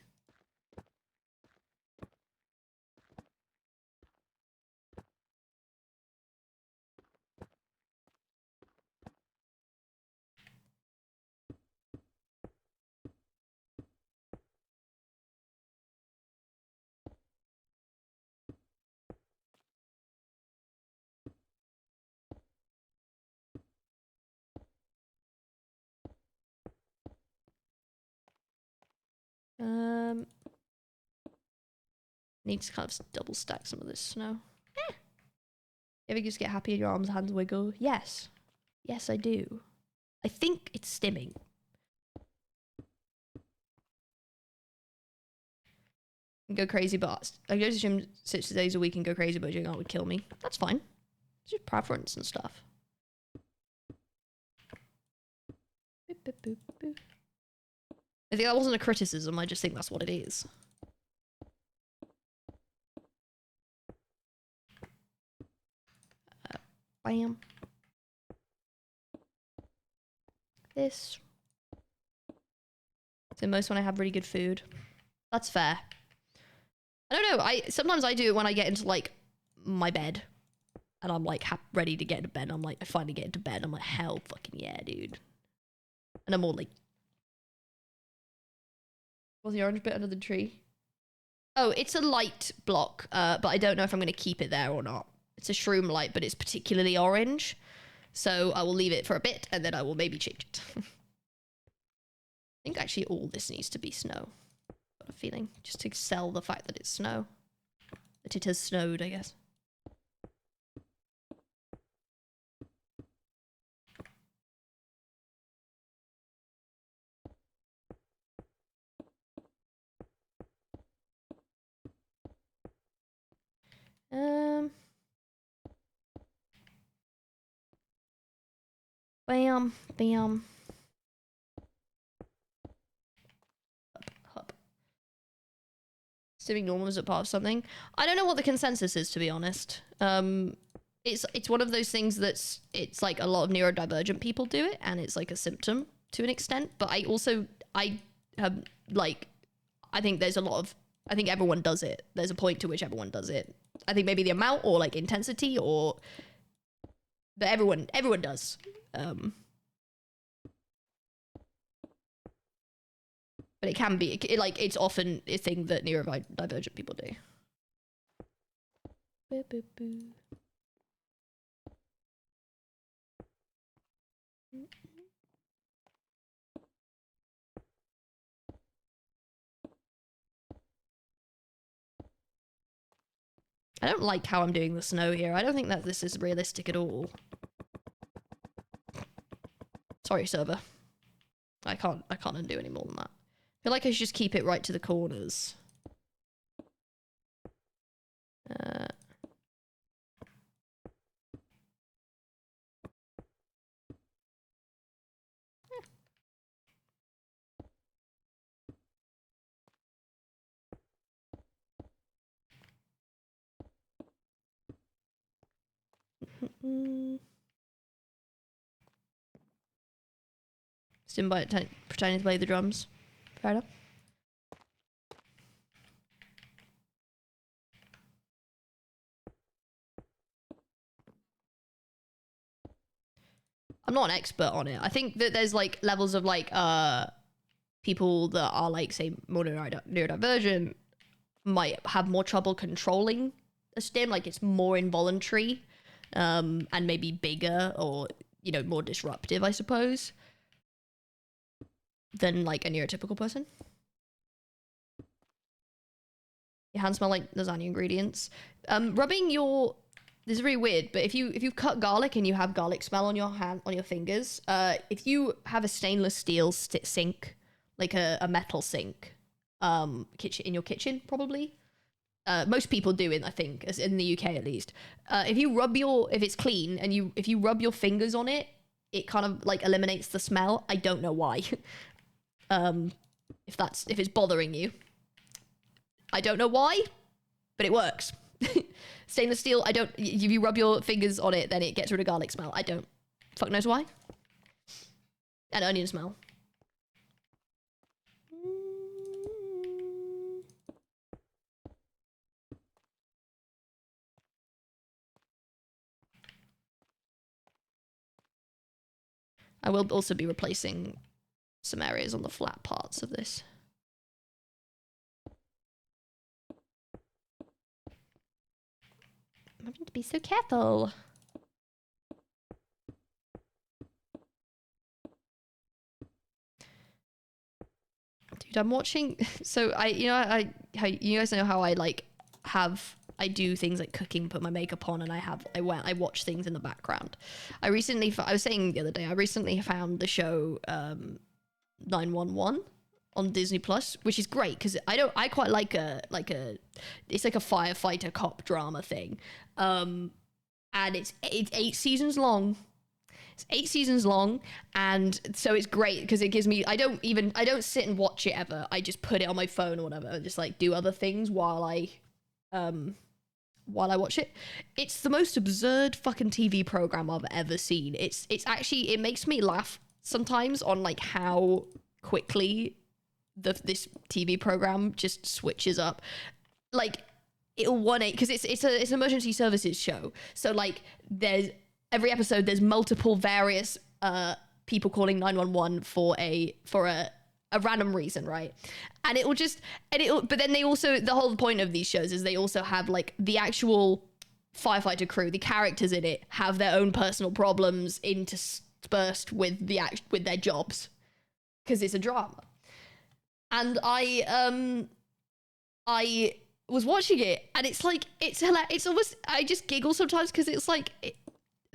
Need to kind of double stack some of this snow. You ever just get happy and your arms and hands wiggle? Yes. Yes, I do. I think it's stimming. And go crazy, but I go to the gym 6 days a week and go crazy, but doing art would kill me. That's fine. It's just preference and stuff. Boop, boop, boop, boop. I think that wasn't a criticism, I just think that's what it is. Bam. This. So most when I have really good food. That's fair. I don't know, sometimes I do it when I get into like my bed. And I'm like ready to get into bed. I'm like, I finally get into bed. I'm like, hell fucking yeah, dude. And I'm all like, what's the orange bit under the tree? Oh, it's a light block, but I don't know if I'm going to keep it there or not. It's a shroom light, but it's particularly orange. So I will leave it for a bit, and then I will maybe change it. I think actually all this needs to be snow. Got a feeling. Just to sell the fact that it's snow. That it has snowed, I guess. Bam, bam. Hop. Assuming normal is a part of something. I don't know what the consensus is, to be honest. It's one of those things that's, it's like a lot of neurodivergent people do it, and it's like a symptom to an extent. But I have like, I think there's a lot of, I think everyone does it. There's a point to which everyone does it. I think maybe the amount or like intensity or, but everyone does. But it can be, it's often a thing that neurodivergent people do. Boo, boo, boo. I don't like how I'm doing the snow here. I don't think that this is realistic at all. Sorry, server. I can't undo any more than that. I feel like I should just keep it right to the corners. Sim by pretending to play the drums. Fair enough. I'm not an expert on it. I think that there's like levels of like people that are like say more neurodivergent might have more trouble controlling a stim, like it's more involuntary and maybe bigger or, you know, more disruptive, I suppose. than like a neurotypical person. Your hands smell like lasagna ingredients. Rubbing your... This is really weird, but if you cut garlic and you have garlic smell on your hand, on your fingers, if you have a stainless steel sink, like a metal sink, kitchen in your kitchen, probably. Most people do it, I think, as in the UK at least. If it's clean and if you rub your fingers on it, it kind of like eliminates the smell. I don't know why. If it's bothering you. I don't know why, but it works. Stainless steel, if you rub your fingers on it, then it gets rid of garlic smell. I don't fuck knows why. And onion smell. I will also be replacing some areas on the flat parts of this. I'm having to be so careful. Dude, I'm watching. So you guys know how I do things like cooking, put my makeup on, and I watch things in the background. I was saying the other day, I recently found the show 911 on Disney Plus, which is great because I quite like it's like a firefighter cop drama thing. And it's 8 seasons long. It's 8 seasons long, and so it's great because it gives me I don't sit and watch it ever. I just put it on my phone or whatever, and just like do other things while I watch it. It's the most absurd fucking TV program I've ever seen. It's actually, it makes me laugh sometimes on like how quickly this TV program just switches up. Like it'll 1-8 because it's an emergency services show. So like there's every episode there's multiple various people calling 911 for a random reason, right? And but then they also, the whole point of these shows is they also have like the actual firefighter crew, the characters in it have their own personal problems interspersed with their jobs because it's a drama. And I was watching it and it's like, it's hilarious. It's almost, I just giggle sometimes because it's like,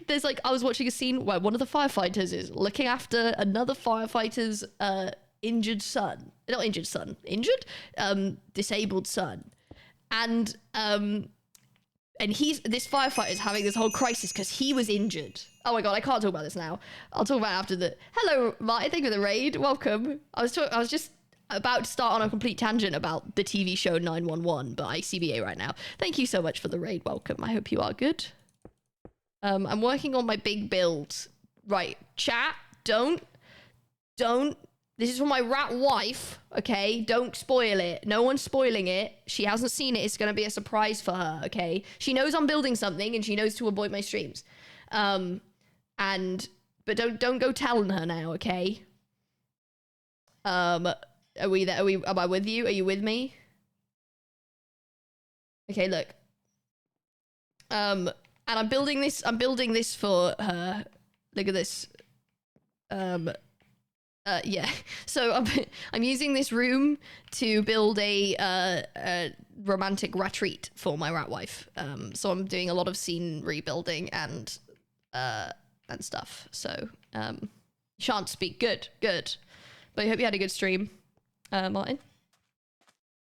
there's like, I was watching a scene where one of the firefighters is looking after another firefighter's disabled son, and this firefighter is having this whole crisis because he was injured. Oh my god, I can't talk about this now. I'll talk about it after the... Hello, Martin, thank you for the raid. Welcome. I was just about to start on a complete tangent about the TV show 911, but I CBA right now. Thank you so much for the raid. Welcome. I hope you are good. I'm working on my big build. Right, chat, don't. This is for my rat wife, okay? Don't spoil it. No one's spoiling it. She hasn't seen it. It's going to be a surprise for her, okay? She knows I'm building something and she knows to avoid my streams. But don't go telling her now, okay? Are we there? Am I with you? Are you with me? Okay, look. And I'm building this for her. Look at this. Yeah, so I'm using this room to build a romantic retreat for my rat wife. So I'm doing a lot of scene rebuilding and stuff. So shan't speak. Good. But I hope you had a good stream, Martin.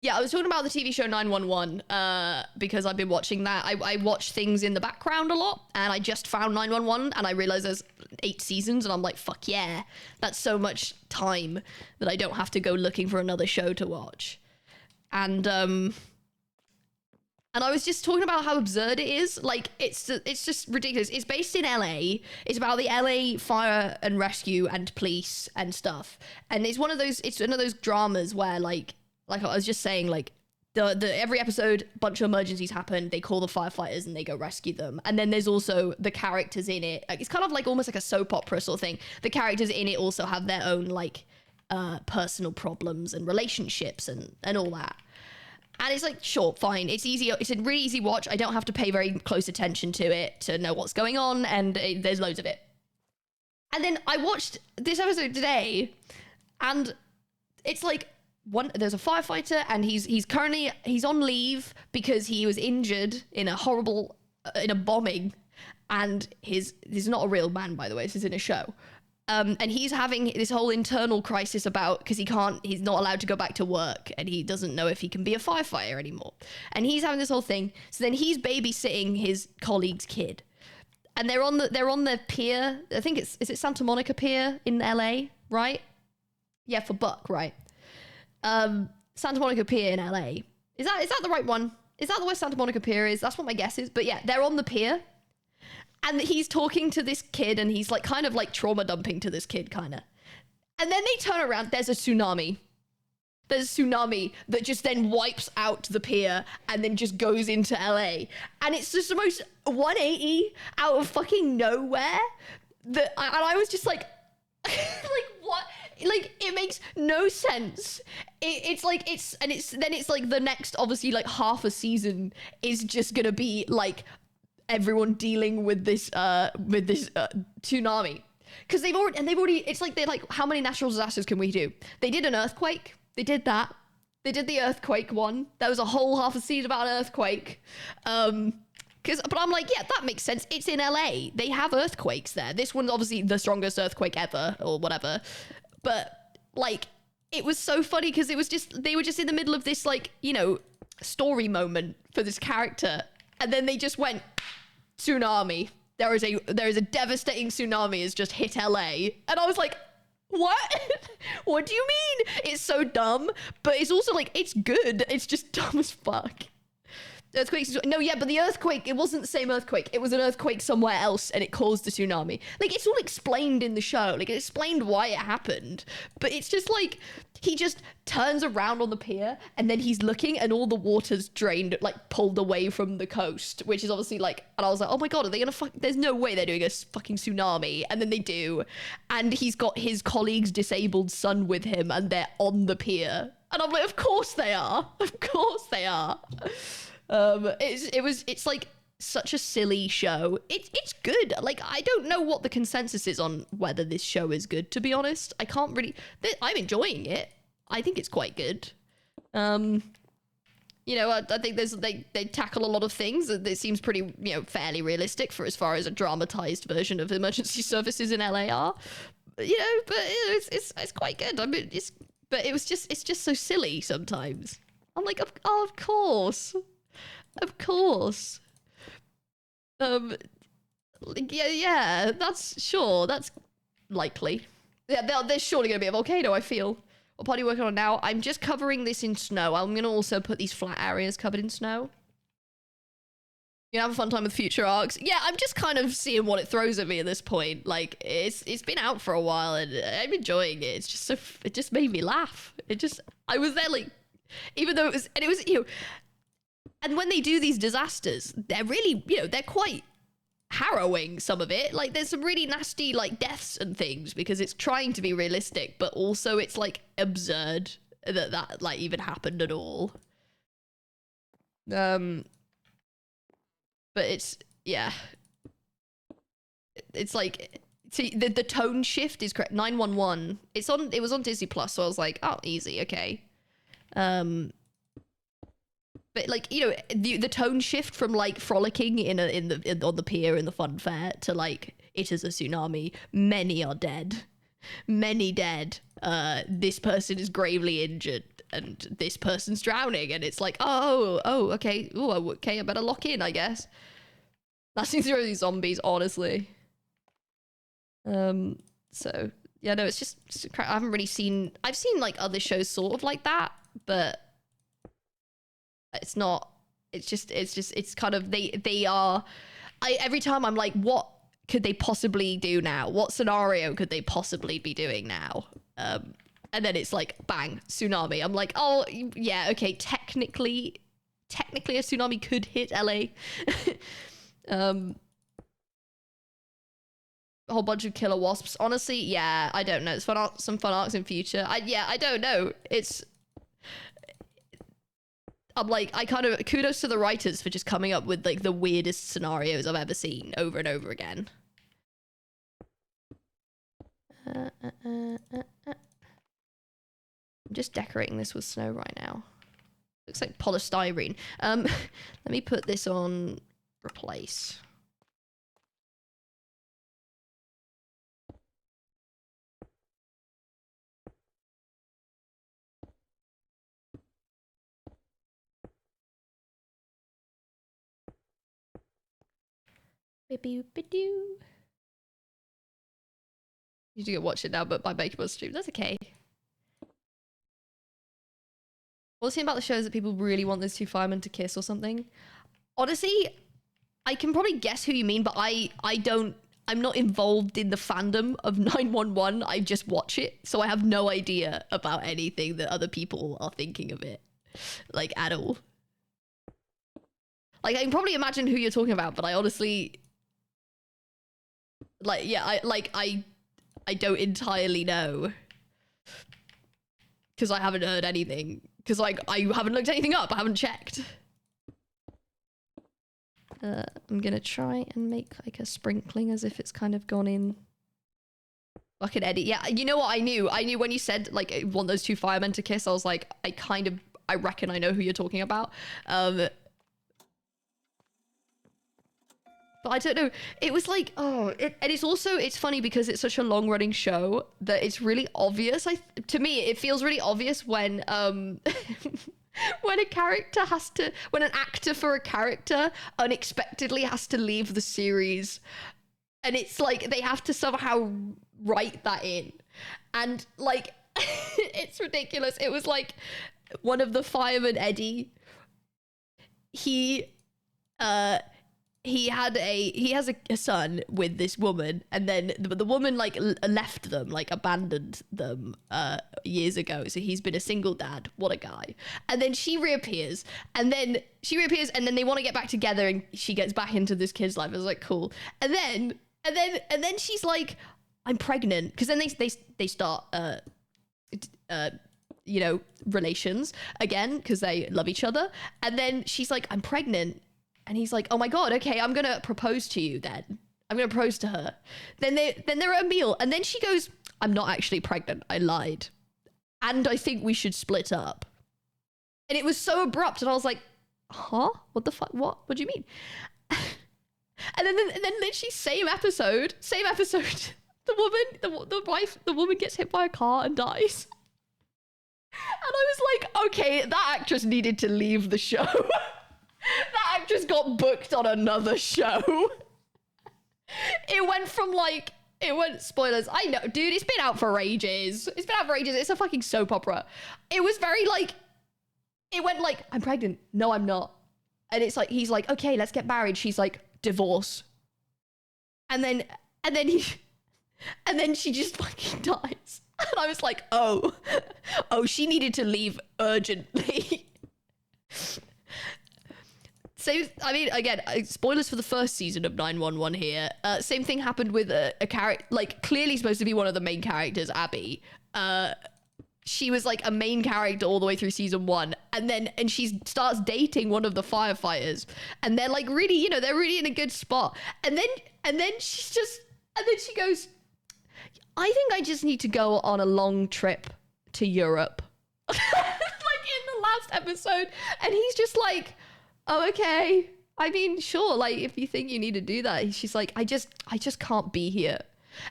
Yeah, I was talking about the TV show 911 because I've been watching that. I watch things in the background a lot, and I just found 911, and I realized there's 8 seasons, and I'm like, fuck yeah. That's so much time that I don't have to go looking for another show to watch. And I was just talking about how absurd it is. Like, it's just ridiculous. It's based in LA. It's about the LA fire and rescue and police and stuff. And it's one of those dramas where like I was just saying, like, the every episode, bunch of emergencies happen, they call the firefighters and they go rescue them. And then there's also the characters in it. Like, it's kind of like almost like a soap opera sort of thing. The characters in it also have their own like personal problems and relationships and all that. And it's like, sure, fine. It's easy. It's a really easy watch. I don't have to pay very close attention to it to know what's going on, and there's loads of it. And then I watched this episode today, And it's like there's a firefighter, and he's currently on leave because he was injured in a horrible in a bombing, and this is not a real man, by the way, this is in a show. And he's having this whole internal crisis about, because he's not allowed to go back to work, and he doesn't know if he can be a firefighter anymore. And he's having this whole thing. So then he's babysitting his colleague's kid, and they're on the pier. I think is it Santa Monica Pier in LA, right? Yeah, for Buck, right? Santa Monica Pier in LA. Is that the right one? Is that the where Santa Monica Pier is? That's what my guess is. But yeah, they're on the pier. And he's talking to this kid, and he's like kind of like trauma dumping to this kid, kind of. And then they turn around, there's a tsunami. There's a tsunami that just then wipes out the pier and then just goes into LA. And it's just the most 180 out of fucking nowhere. And I was just like, like, what? Like, it makes no sense. It's like the next, obviously, like half a season is just gonna be like everyone dealing with this tsunami, because they've already it's like they're like, how many natural disasters can we do? They did an earthquake. They did that. They did the earthquake one. That was a whole half a season about an earthquake. But I'm like, yeah, that makes sense. It's in LA. They have earthquakes there. This one's obviously the strongest earthquake ever, or whatever. But like, it was so funny because they were just in the middle of this, like, you know, story moment for this character. And then they just went, tsunami. There is a devastating tsunami has just hit LA. And I was like, what? What do you mean? It's so dumb, but it's also like, it's good. It's just dumb as fuck. Earthquakes. No, yeah, but the earthquake, it wasn't the same earthquake. It was an earthquake somewhere else, and it caused the tsunami. Like, it's all explained in the show. Like, it explained why it happened. But it's just like, he just turns around on the pier, and then he's looking, and all the water's drained, like, pulled away from the coast, which is obviously like, and I was like, oh my god, are they gonna there's no way they're doing a fucking tsunami. And then they do. And he's got his colleague's disabled son with him, and they're on the pier. And I'm like, of course they are. Of course they are. It's like such a silly show. It's good. Like, I don't know what the consensus is on whether this show is good, to be honest. I can't really, I'm enjoying it. I think it's quite good. You know, I think they tackle a lot of things that seems pretty, you know, fairly realistic for as far as a dramatized version of emergency services in LA are. You know, but it's quite good. I mean, it's just so silly sometimes. I'm like, oh, of course. Of course. Yeah, that's likely. Yeah, there's surely gonna be a volcano, I feel. What part are you working on now? I'm just covering this in snow. I'm gonna also put these flat areas covered in snow. You have a fun time with future arcs. Yeah, I'm just kind of seeing what it throws at me at this point. Like, it's been out for a while, and I'm enjoying it. It's just it just made me laugh. I was there, like, even though it was, you know, and when they do these disasters, they're really, you know, they're quite harrowing, some of it. Like, there's some really nasty, like, deaths and things, because it's trying to be realistic, but also it's, like, absurd that like, even happened at all. But it's, yeah. It's like, see, the tone shift is correct. 911. It was on Disney Plus, so I was like, oh, easy, okay. But, like, you know, the tone shift from, like, frolicking on the pier in the fun fair to, like, it is a tsunami. Many are dead. Many dead. This person is gravely injured, and this person's drowning, and it's like, oh, okay. Oh, okay, I better lock in, I guess. That seems to be these zombies, honestly. So, yeah, no, it's just I haven't really seen... I've seen, like, other shows sort of like that, but... It's not, it's kind of, they are, every time I'm like, what could they possibly do now? What scenario could they possibly be doing now? And then it's like, bang, tsunami. I'm like, oh, yeah, okay, technically a tsunami could hit LA. A whole bunch of killer wasps. Honestly, yeah, I don't know. It's some fun arcs in future. I don't know. I'm like, I kind of, kudos to the writers for just coming up with, like, the weirdest scenarios I've ever seen over and over again. I'm just decorating this with snow right now. Looks like polystyrene. Let me put this on replace. Beep-beep-beep-doo. You do watch it now, but by making a stream, that's okay. What's the thing about the show is that people really want those two firemen to kiss or something? Honestly, I can probably guess who you mean, but I'm not involved in the fandom of 911. I just watch it, so I have no idea about anything that other people are thinking of it, like, at all. Like, I can probably imagine who you're talking about, but I honestly, like, yeah, I don't entirely know. Because I haven't heard anything. Because, like, I haven't looked anything up. I haven't checked. I'm gonna try and make, like, a sprinkling as if it's kind of gone in. Fucking Eddie. Yeah, you know what I knew? I knew when you said, like, want those two firemen to kiss, I was like, I reckon I know who you're talking about. But I don't know. It was like, and it's funny because it's such a long running show that it's really obvious. To me, it feels really obvious when, when an actor for a character unexpectedly has to leave the series. And it's like, they have to somehow write that in. And like, it's ridiculous. It was like one of the firemen, Eddie, he has a son with this woman, and then the woman like left them, like abandoned them years ago, so he's been a single dad. What a guy. And then she reappears, and then they want to get back together, and she gets back into this kid's life. I was like, cool. And then she's like, I'm pregnant, because then they start you know, relations again because they love each other. And then she's like, I'm pregnant. And he's like, oh my God, okay, I'm gonna propose to you then. I'm gonna propose to her. Then they're at a meal, and then she goes, I'm not actually pregnant, I lied. And I think we should split up. And it was so abrupt, and I was like, huh? What the fuck? What do you mean? and then literally same episode, the woman gets hit by a car and dies. And I was like, okay, that actress needed to leave the show. That actress got booked on another show. It went spoilers. I know, dude, it's been out for ages. It's a fucking soap opera. It was very like, it went like, I'm pregnant. No, I'm not. And it's like, he's like, okay, let's get married. She's like, divorce. And then she just fucking dies. And I was like, oh, she needed to leave urgently. Same, I mean, again, spoilers for the first season of 911 here. Same thing happened with a character, like, clearly supposed to be one of the main characters, Abby. She was, like, a main character all the way through season 1. And she starts dating one of the firefighters. And they're, like, really, you know, they're really in a good spot. And then she goes, I think I just need to go on a long trip to Europe. Like, in the last episode. And he's just like, oh, okay. I mean, sure, like, if you think you need to do that. She's like, I just can't be here.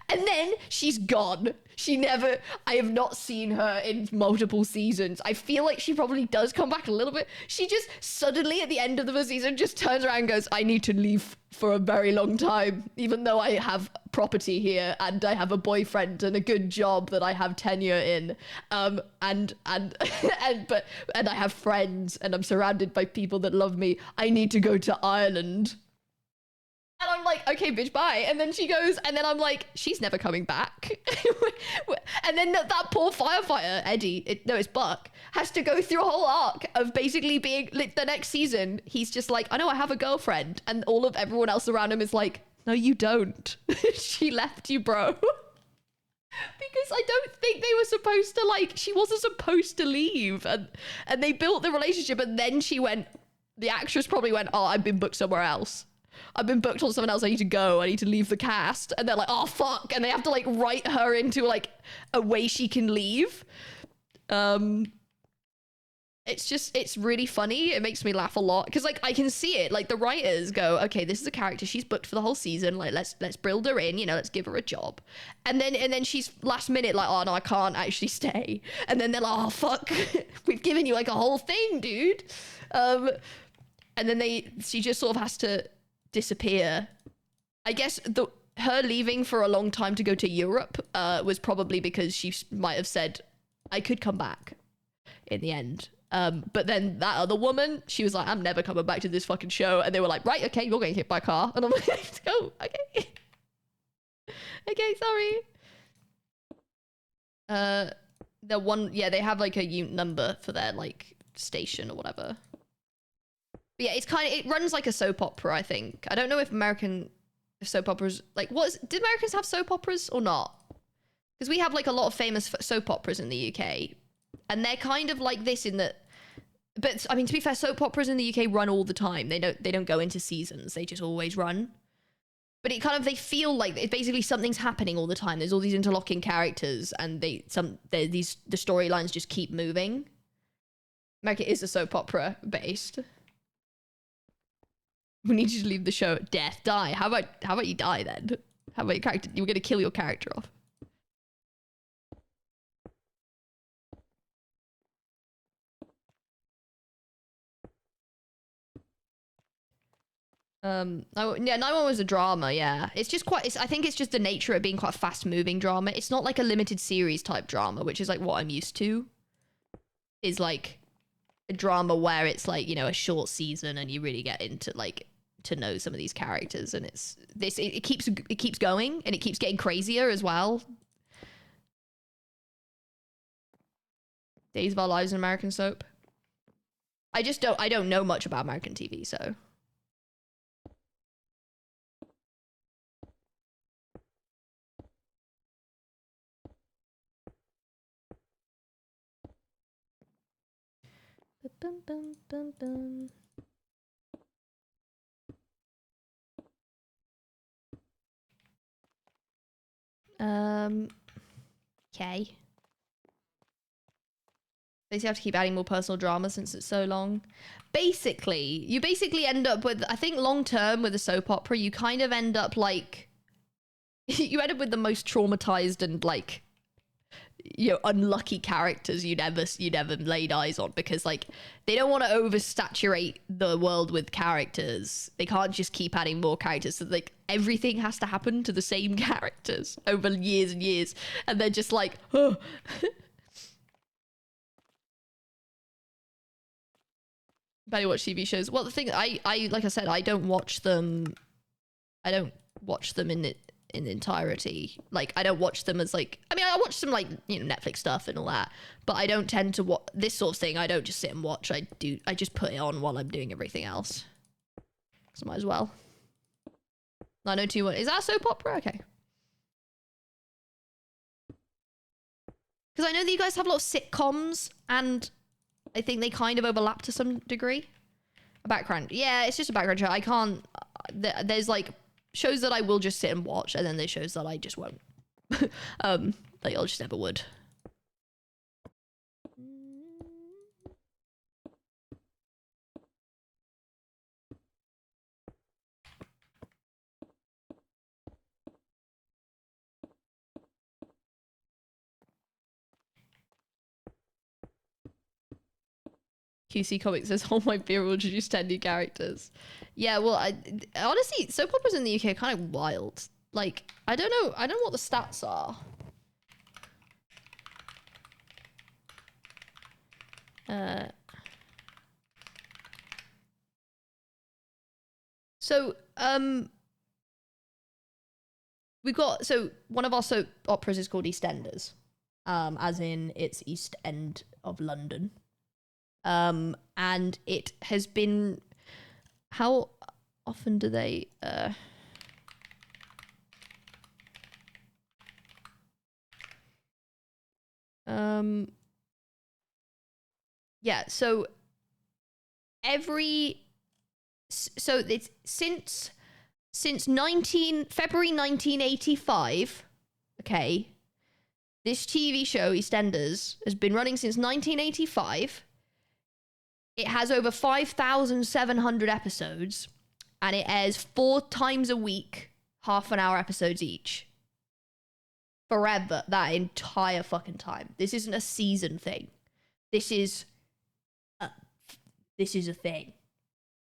And then she's gone. I have not seen her in multiple seasons. I feel like she probably does come back a little bit. She just suddenly at the end of the first season just turns around and goes, I need to leave for a very long time, even though I have property here and I have a boyfriend and a good job that I have tenure in. and I have friends and I'm surrounded by people that love me. I need to go to Ireland. And I'm like, okay, bitch, bye. And then she goes, and then I'm like, she's never coming back. And then that poor firefighter, Eddie, it's Buck, has to go through a whole arc of basically being, like, the next season, he's just like, I know I have a girlfriend. And everyone else around him is like, no, you don't. She left you, bro. Because I don't think they were supposed to, like, she wasn't supposed to leave. And they built the relationship, and then the actress probably went, oh, I've been booked somewhere else. I've been booked on someone else. I need to go. I need to leave the cast. And they're like, oh, fuck. And they have to, like, write her into, like, a way she can leave. It's really funny. It makes me laugh a lot because like I can see it. Like the writers go, okay, this is a character she's booked for the whole season. Like let's build her in, you know, let's give her a job. And then she's last minute like, oh no, I can't actually stay. And then they're like, oh fuck, we've given you like a whole thing, dude. And then she just sort of has to disappear. I guess her leaving for a long time to go to Europe was probably because she might have said, I could come back in the end. But then that other woman, she was like, I'm never coming back to this fucking show. And they were like, right, okay, you're getting hit by a car. And I'm like, oh, okay. Okay, sorry. They have like a unit number for their like station or whatever. But yeah, it runs like a soap opera, I think. I don't know if American soap operas, like did Americans have soap operas or not? Because we have like a lot of famous soap operas in the UK. And they're kind of like this in that, but I mean, to be fair, soap operas in the UK run all the time. They don't go into seasons. They just always run. But they feel like it's basically something's happening all the time. There's all these interlocking characters and the storylines just keep moving. America is a soap opera based. We need you to leave the show. Death, die. How about you die then? How about your character? You were going to kill your character off. Yeah, 911 was a drama, yeah. It's just I think it's just the nature of being quite a fast-moving drama. It's not like a limited series type drama, which is like what I'm used to. Is like a drama where it's like, you know, a short season and you really get into like to know some of these characters, and it keeps going and it keeps getting crazier as well. Days of Our Lives in American soap. I don't know much about American TV, so. Bum, bum, bum, bum. Okay. They have to keep adding more personal drama since it's so long. You basically end up with, I think long term with a soap opera, you kind of end up like, you end up with the most traumatized and like, you know, unlucky characters you'd ever laid eyes on, because like they don't want to oversaturate the world with characters. They can't just keep adding more characters, so like everything has to happen to the same characters over years and years, and they're just like, oh. Better watch TV shows. Well, the thing, I like I said, I don't watch them in entirety. Like, I don't watch them as like, I mean, I watch some like, you know, Netflix stuff and all that, but I don't tend to watch this sort of thing. I don't just sit and watch. I just put it on while I'm doing everything else. So might as well. 90210. Is that a soap opera? Okay. Because I know that you guys have a lot of sitcoms, and I think they kind of overlap to some degree. A background. Yeah, it's just a background show. I can't, there's like shows that I will just sit and watch, and then there's shows that I just won't. Like I just never would. QC Comics says, "Hold my beer, will introduce 10 new characters." Yeah, well, honestly, soap operas in the UK are kind of wild. Like, I don't know what the stats are. So, we've got, so one of our soap operas is called EastEnders, as in it's East End of London. And it has been, how often do they, yeah, so it's since February 1985, okay, This TV show, EastEnders, has been running since 1985. It has over 5,700 episodes, and it airs 4 times a week, half-an-hour episodes each. Forever, that entire fucking time. This isn't a season thing. This is a thing.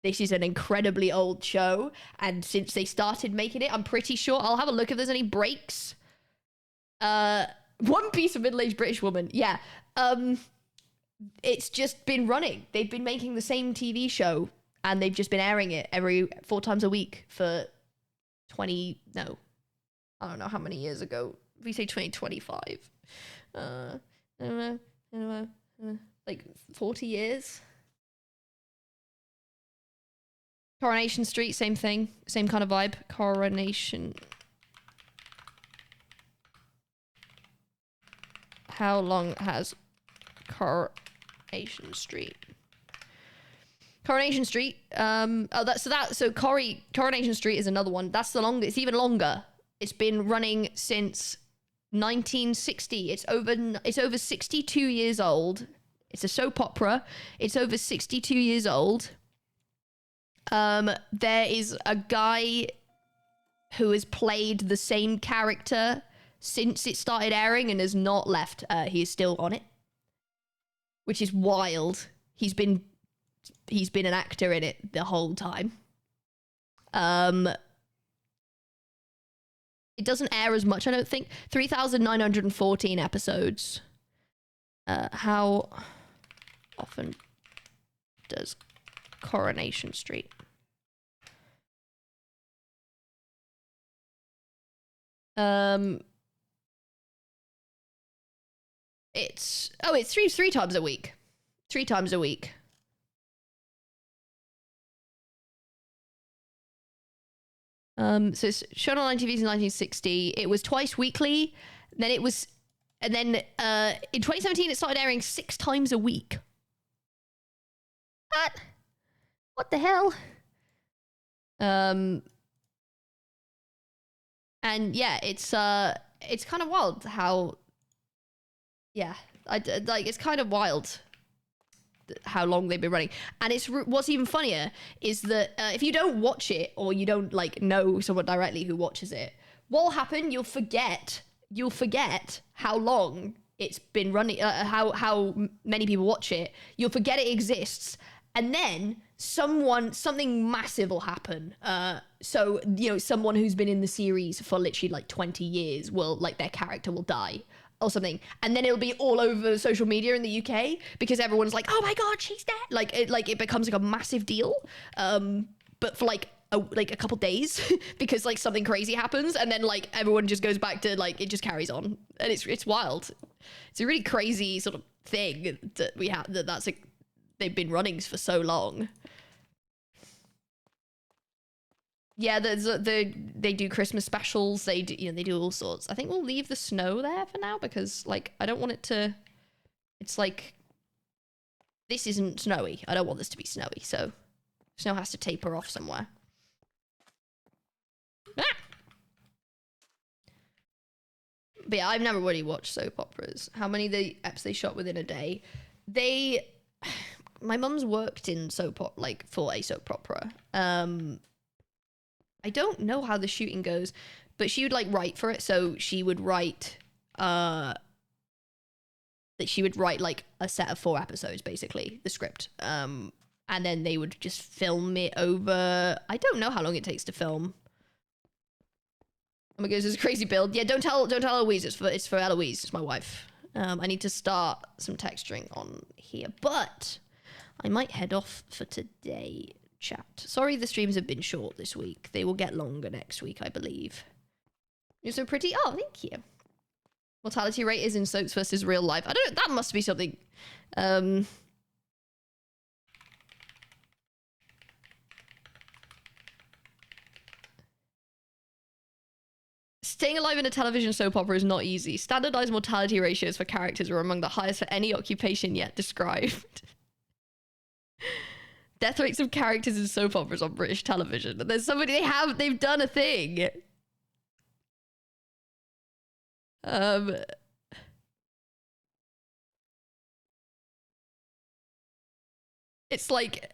This is an incredibly old show, and since they started making it, I'm pretty sure, I'll have a look if there's any breaks. One Piece of middle-aged British woman. Yeah. It's just been running. They've been making the same TV show, and they've just been airing it every 4 times a week for I don't know how many years ago. We say 2025. I don't know. Like 40 years. Coronation Street, same thing. Same kind of vibe. Coronation. How long has Coronation Street? Coronation Street. So Coronation Street is another one. That's the longest. It's even longer. It's been running since 1960. It's over 62 years old. It's a soap opera. It's over 62 years old. There is a guy who has played the same character since it started airing and has not left. He is still on it, which is wild. He's been an actor in it the whole time. It doesn't air as much, I don't think. 3,914 episodes. How often does Coronation Street? It's three times a week. 3 times a week. So it's shown on TV since 1960. It was twice weekly. Then in 2017 it started airing 6 times a week. What the hell? And yeah, it's kind of wild how. Yeah, it's kind of wild how long they've been running. And what's even funnier is that if you don't watch it, or you don't know someone directly who watches it, what'll happen, you'll forget how long it's been running, how many people watch it. You'll forget it exists, and then something massive will happen. So someone who's been in the series for literally 20 years will, their character will die or something, and then it'll be all over social media in the UK because everyone's like, oh my god, she's dead. It becomes a massive deal, but for a couple days because something crazy happens, and then everyone just goes back to it just carries on, and it's wild. It's a really crazy sort of thing that we have, they've been running for so long. Yeah, they do Christmas specials. They do all sorts. I think we'll leave the snow there for now because I don't want it to. It's this isn't snowy. I don't want this to be snowy, so snow has to taper off somewhere. Ah! But yeah, I've never really watched soap operas. How many the eps they shot within a day? My mum's worked in soap opera, for a soap opera. I don't know how the shooting goes, but she would write for it. So she would write, a set of 4 episodes, basically, the script. And then they would just film it over. I don't know how long it takes to film. Oh my goodness, it's a crazy build. Yeah, don't tell Eloise. It's for Eloise. It's my wife. I need to start some texturing on here, but I might head off for today. Chat. Sorry the streams have been short this week. They will get longer next week, I believe. You're so pretty. Oh, thank you. Mortality rate is in soaps versus real life. I don't know. That must be something. Staying alive in a television soap opera is not easy. Standardized mortality ratios for characters are among the highest for any occupation yet described. Death rates of characters in soap operas on British television. There's somebody, they've done a thing. It's like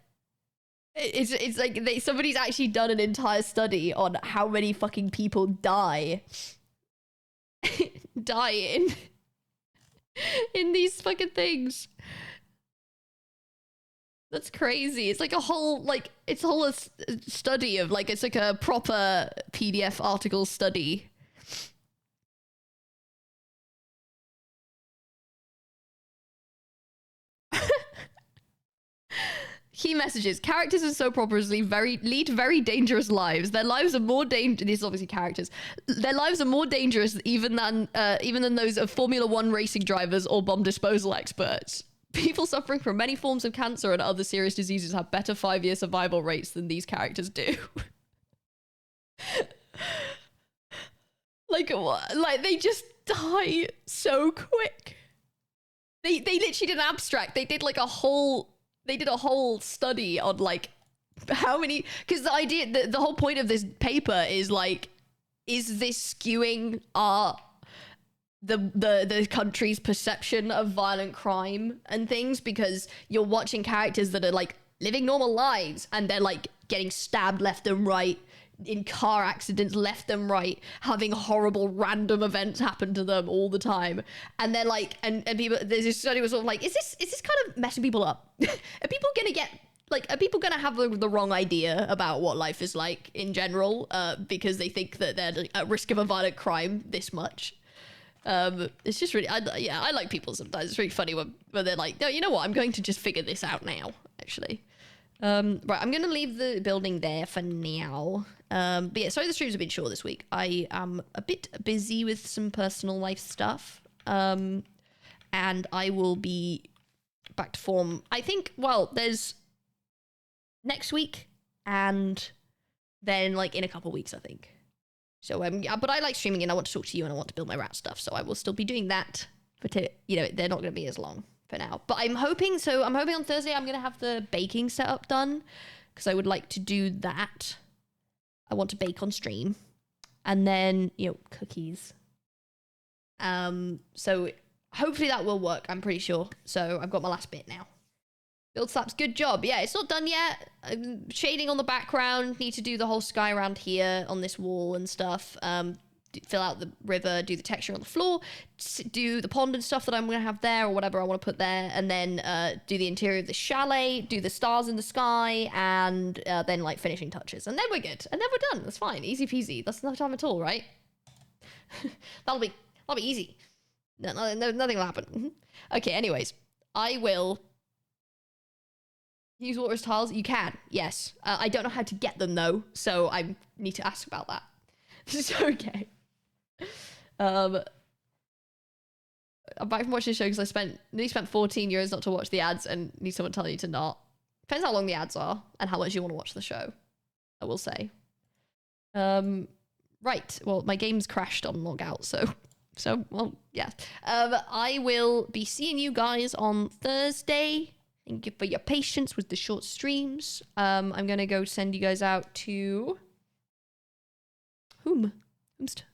it's like somebody's actually done an entire study on how many fucking people die in these fucking things. That's crazy. It's like a whole, like, it's a whole study of, like, it's like a proper PDF article study. Key messages. Characters in soap operas lead very dangerous lives. Their lives are more dangerous. These are obviously characters. Their lives are more dangerous even than those of Formula One racing drivers or bomb disposal experts. People suffering from many forms of cancer and other serious diseases have better 5-year survival rates than these characters do. Like what? Like they just die so quick. They literally did an abstract. They did like a whole study on like how many, because the idea, the whole point of this paper is like, is this skewing the country's perception of violent crime and things, because you're watching characters that are like living normal lives and they're like getting stabbed left and right, in car accidents left and right, having horrible random events happen to them all the time, and they're like, and people, there's this study was sort of like, is this kind of messing people up? Are people gonna have the wrong idea about what life is like in general, because they think that they're at risk of a violent crime this much? It's just really, I like people sometimes. It's really funny when they're like, no, you know what, I'm going to just figure this out now, actually. Right, I'm gonna leave the building there for now. But yeah, sorry the streams have been short this week. I am a bit busy with some personal life stuff. And I will be back to form, I think, well, there's next week and then like in a couple weeks, I think. So, yeah, but I like streaming and I want to talk to you and I want to build my rat stuff. So I will still be doing that, but you know, they're not going to be as long for now. But I'm hoping on Thursday I'm going to have the baking setup done because I would like to do that. I want to bake on stream and then, you know, cookies. So hopefully that will work. I'm pretty sure. So I've got my last bit now. Build slabs, good job. Yeah, it's not done yet. Shading on the background. Need to do the whole sky around here on this wall and stuff. Fill out the river, do the texture on the floor, do the pond and stuff that I'm going to have there or whatever I want to put there, and then do the interior of the chalet, do the stars in the sky, and then like finishing touches. And then we're good. And then we're done. That's fine. Easy peasy. That's no time at all, right? That'll be easy. Nothing will happen. Okay, anyways. I will use water as tiles. You can, yes. I don't know how to get them though, so I need to ask about that. It's okay. I'm back from watching the show because I nearly spent 14 euros not to watch the ads and need someone telling you to not. Depends how long the ads are and how much you want to watch the show, I will say. Right, well, my game's crashed on logout, so well, yeah. I will be seeing you guys on Thursday. Thank you for your patience with the short streams. I'm gonna go send you guys out to Whomst.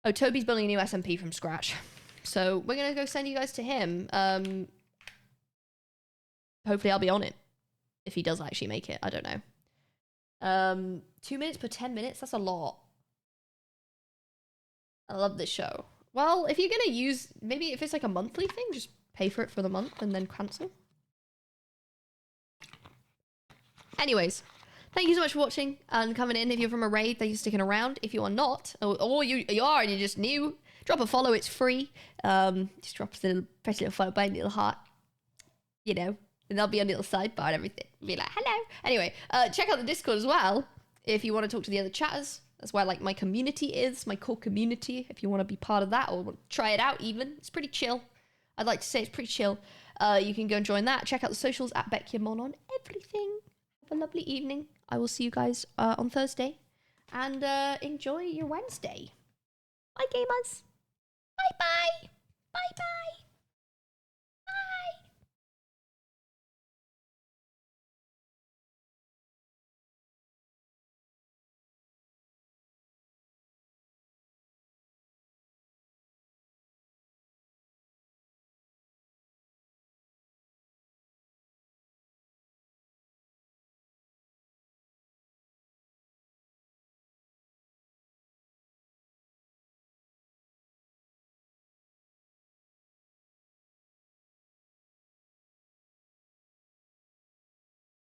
Oh, Toby's building a new SMP from scratch. So we're going to go send you guys to him. Hopefully I'll be on it. If he does actually make it. I don't know. 2 minutes per 10 minutes? That's a lot. I love this show. Well, if you're going to use... Maybe if it's like a monthly thing, just pay for it for the month and then cancel. Anyways, thank you so much for watching and coming in. If you're from a raid, thank you for sticking around. If you are not, or you are and you're just new, drop a follow. It's free. Just drop a press a little follow button, a little heart. You know, and there'll be a little sidebar and everything. Be like, hello. Anyway, check out the Discord as well if you want to talk to the other chatters. That's where like my community is, my core community. If you want to be part of that or want to try it out, even it's pretty chill. I'd like to say it's pretty chill. You can go and join that. Check out the socials at Beckyamon on everything. Have a lovely evening. I will see you guys on Thursday. And enjoy your Wednesday. Bye, gamers. Bye-bye. Bye-bye.